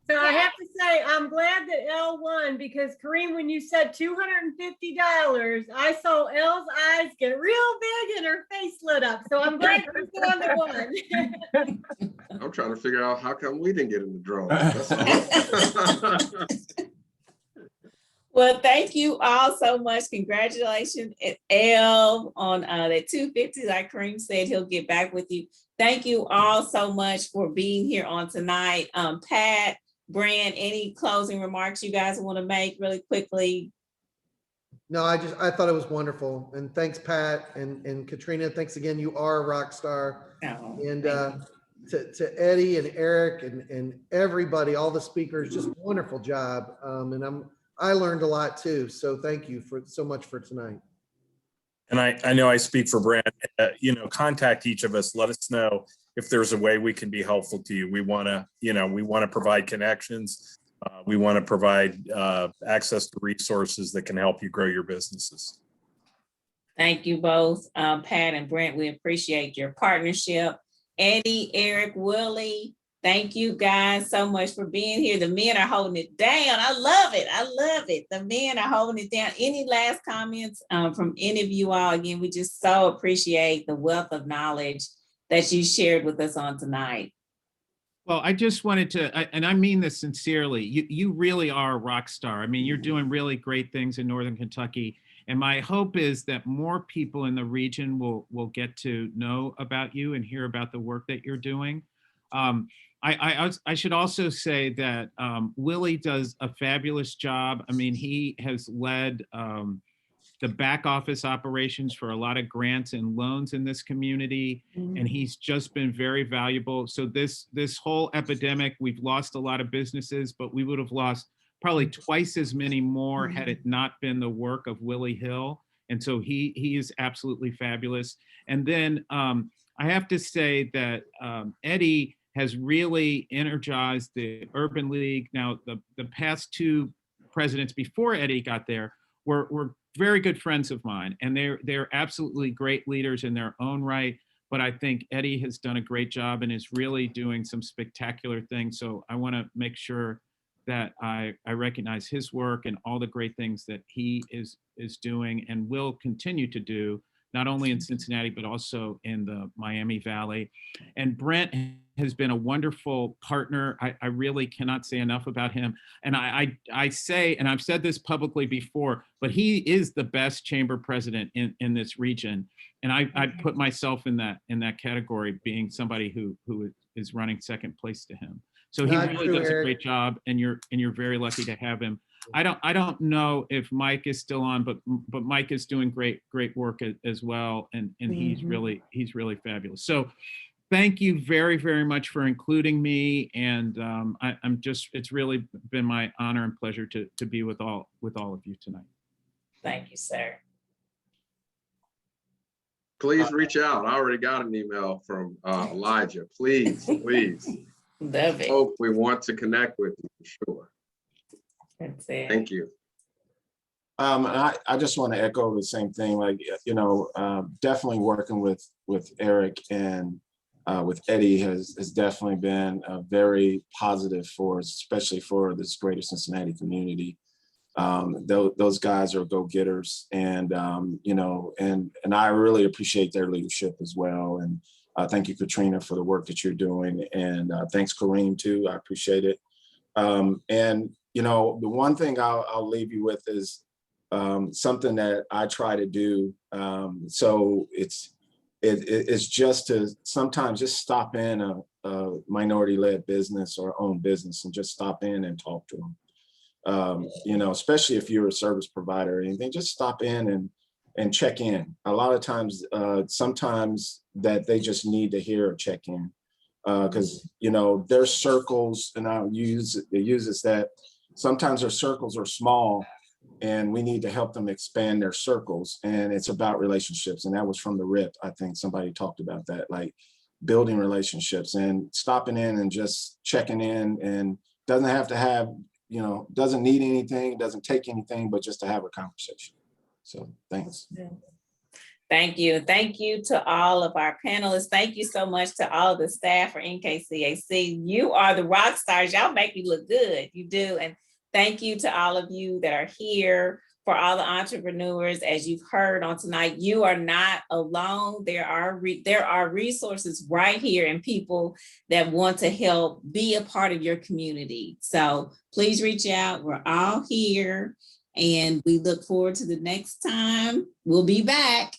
So I have to say, I'm glad that Elle won because Kareem, when you said $250, I saw Elle's eyes get real big and her face lit up. So I'm glad you're the one that won. I'm trying to figure out how come we didn't get in the draw. That's all. Well, thank you all so much. Congratulations, Elle, on that 250. Like Kareem said, he'll get back with you. Thank you all so much for being here on tonight. Pat, Brand, any closing remarks you guys want to make really quickly? No, I thought it was wonderful. And thanks, Pat and Katrina. Thanks again. You are a rock star. Oh, and to Eddie and Eric and everybody, all the speakers, just wonderful job. And I learned a lot too. So thank you so much for tonight. And I know I speak for Brand, contact each of us. Let us know if there's a way we can be helpful to you. We want to provide connections. We want to provide access to resources that can help you grow your businesses. Thank you both, Pat and Brent. We appreciate your partnership. Eddie, Eric, Willie, thank you guys so much for being here. The men are holding it down. I love it. I love it. The men are holding it down. Any last comments from any of you all? Again, we just so appreciate the wealth of knowledge that you shared with us on tonight. Well, I just wanted to, and I mean this sincerely, you really are a rock star. I mean, you're doing really great things in Northern Kentucky. And my hope is that more people in the region will get to know about you and hear about the work that you're doing. I should also say that Willie does a fabulous job. I mean, he has led the back office operations for a lot of grants and loans in this community. And he's just been very valuable. So this whole epidemic, we've lost a lot of businesses, but we would have lost probably twice as many more had it not been the work of Willie Hill. And so he is absolutely fabulous. And then I have to say that Eddie has really energized the Urban League. Now, the past two presidents before Eddie got there were very good friends of mine, and they're absolutely great leaders in their own right. But I think Eddie has done a great job and is really doing some spectacular things. So I want to make sure that I recognize his work and all the great things that he is doing and will continue to do, not only in Cincinnati, but also in the Miami Valley. And Brent has been a wonderful partner. I really cannot say enough about him. And I say, and I've said this publicly before, but he is the best chamber president in this region. And I put myself in that category, being somebody who is running second place to him. So he really does a great job, and you're very lucky to have him. I don't know if Mike is still on, but Mike is doing great work as well, and he's really fabulous. So thank you very, very much for including me, and it's really been my honor and pleasure to be with all of you tonight. Thank you, sir. Please reach out. I already got an email from Elijah. Please. Love it. Hope we want to connect with you for sure. That's it. Thank you. I just want to echo the same thing, like, definitely working with Eric and with Eddie has definitely been very positive for us, especially for this greater Cincinnati community. Those guys are go-getters, and and I really appreciate their leadership as well. And thank you, Katrina, for the work that you're doing, and thanks, Kareem, too. I appreciate it. And the one thing I'll leave you with is something that I try to do. So it's just to sometimes just stop in a minority-led business or own business and just stop in and talk to them. Especially if you're a service provider or anything, just stop in and check in. A lot of times, sometimes that they just need to hear a check-in. Because their circles, and I'll use this, that sometimes their circles are small, and we need to help them expand their circles. And it's about relationships, and that was from the RIP. I think somebody talked about that, like building relationships and stopping in and just checking in, and doesn't have to have, doesn't need anything, doesn't take anything, but just to have a conversation. So thanks. Thank you. Thank you to all of our panelists. Thank you so much to all the staff for NKCAC. You are the rock stars. Y'all make me look good. You do. And thank you to all of you that are here. For all the entrepreneurs, as you've heard on tonight, you are not alone. There are resources right here and people that want to help be a part of your community. So please reach out. We're all here, and we look forward to the next time. We'll be back.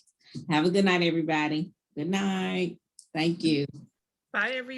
Have a good night, everybody. Good night. Thank you. Bye, everyone.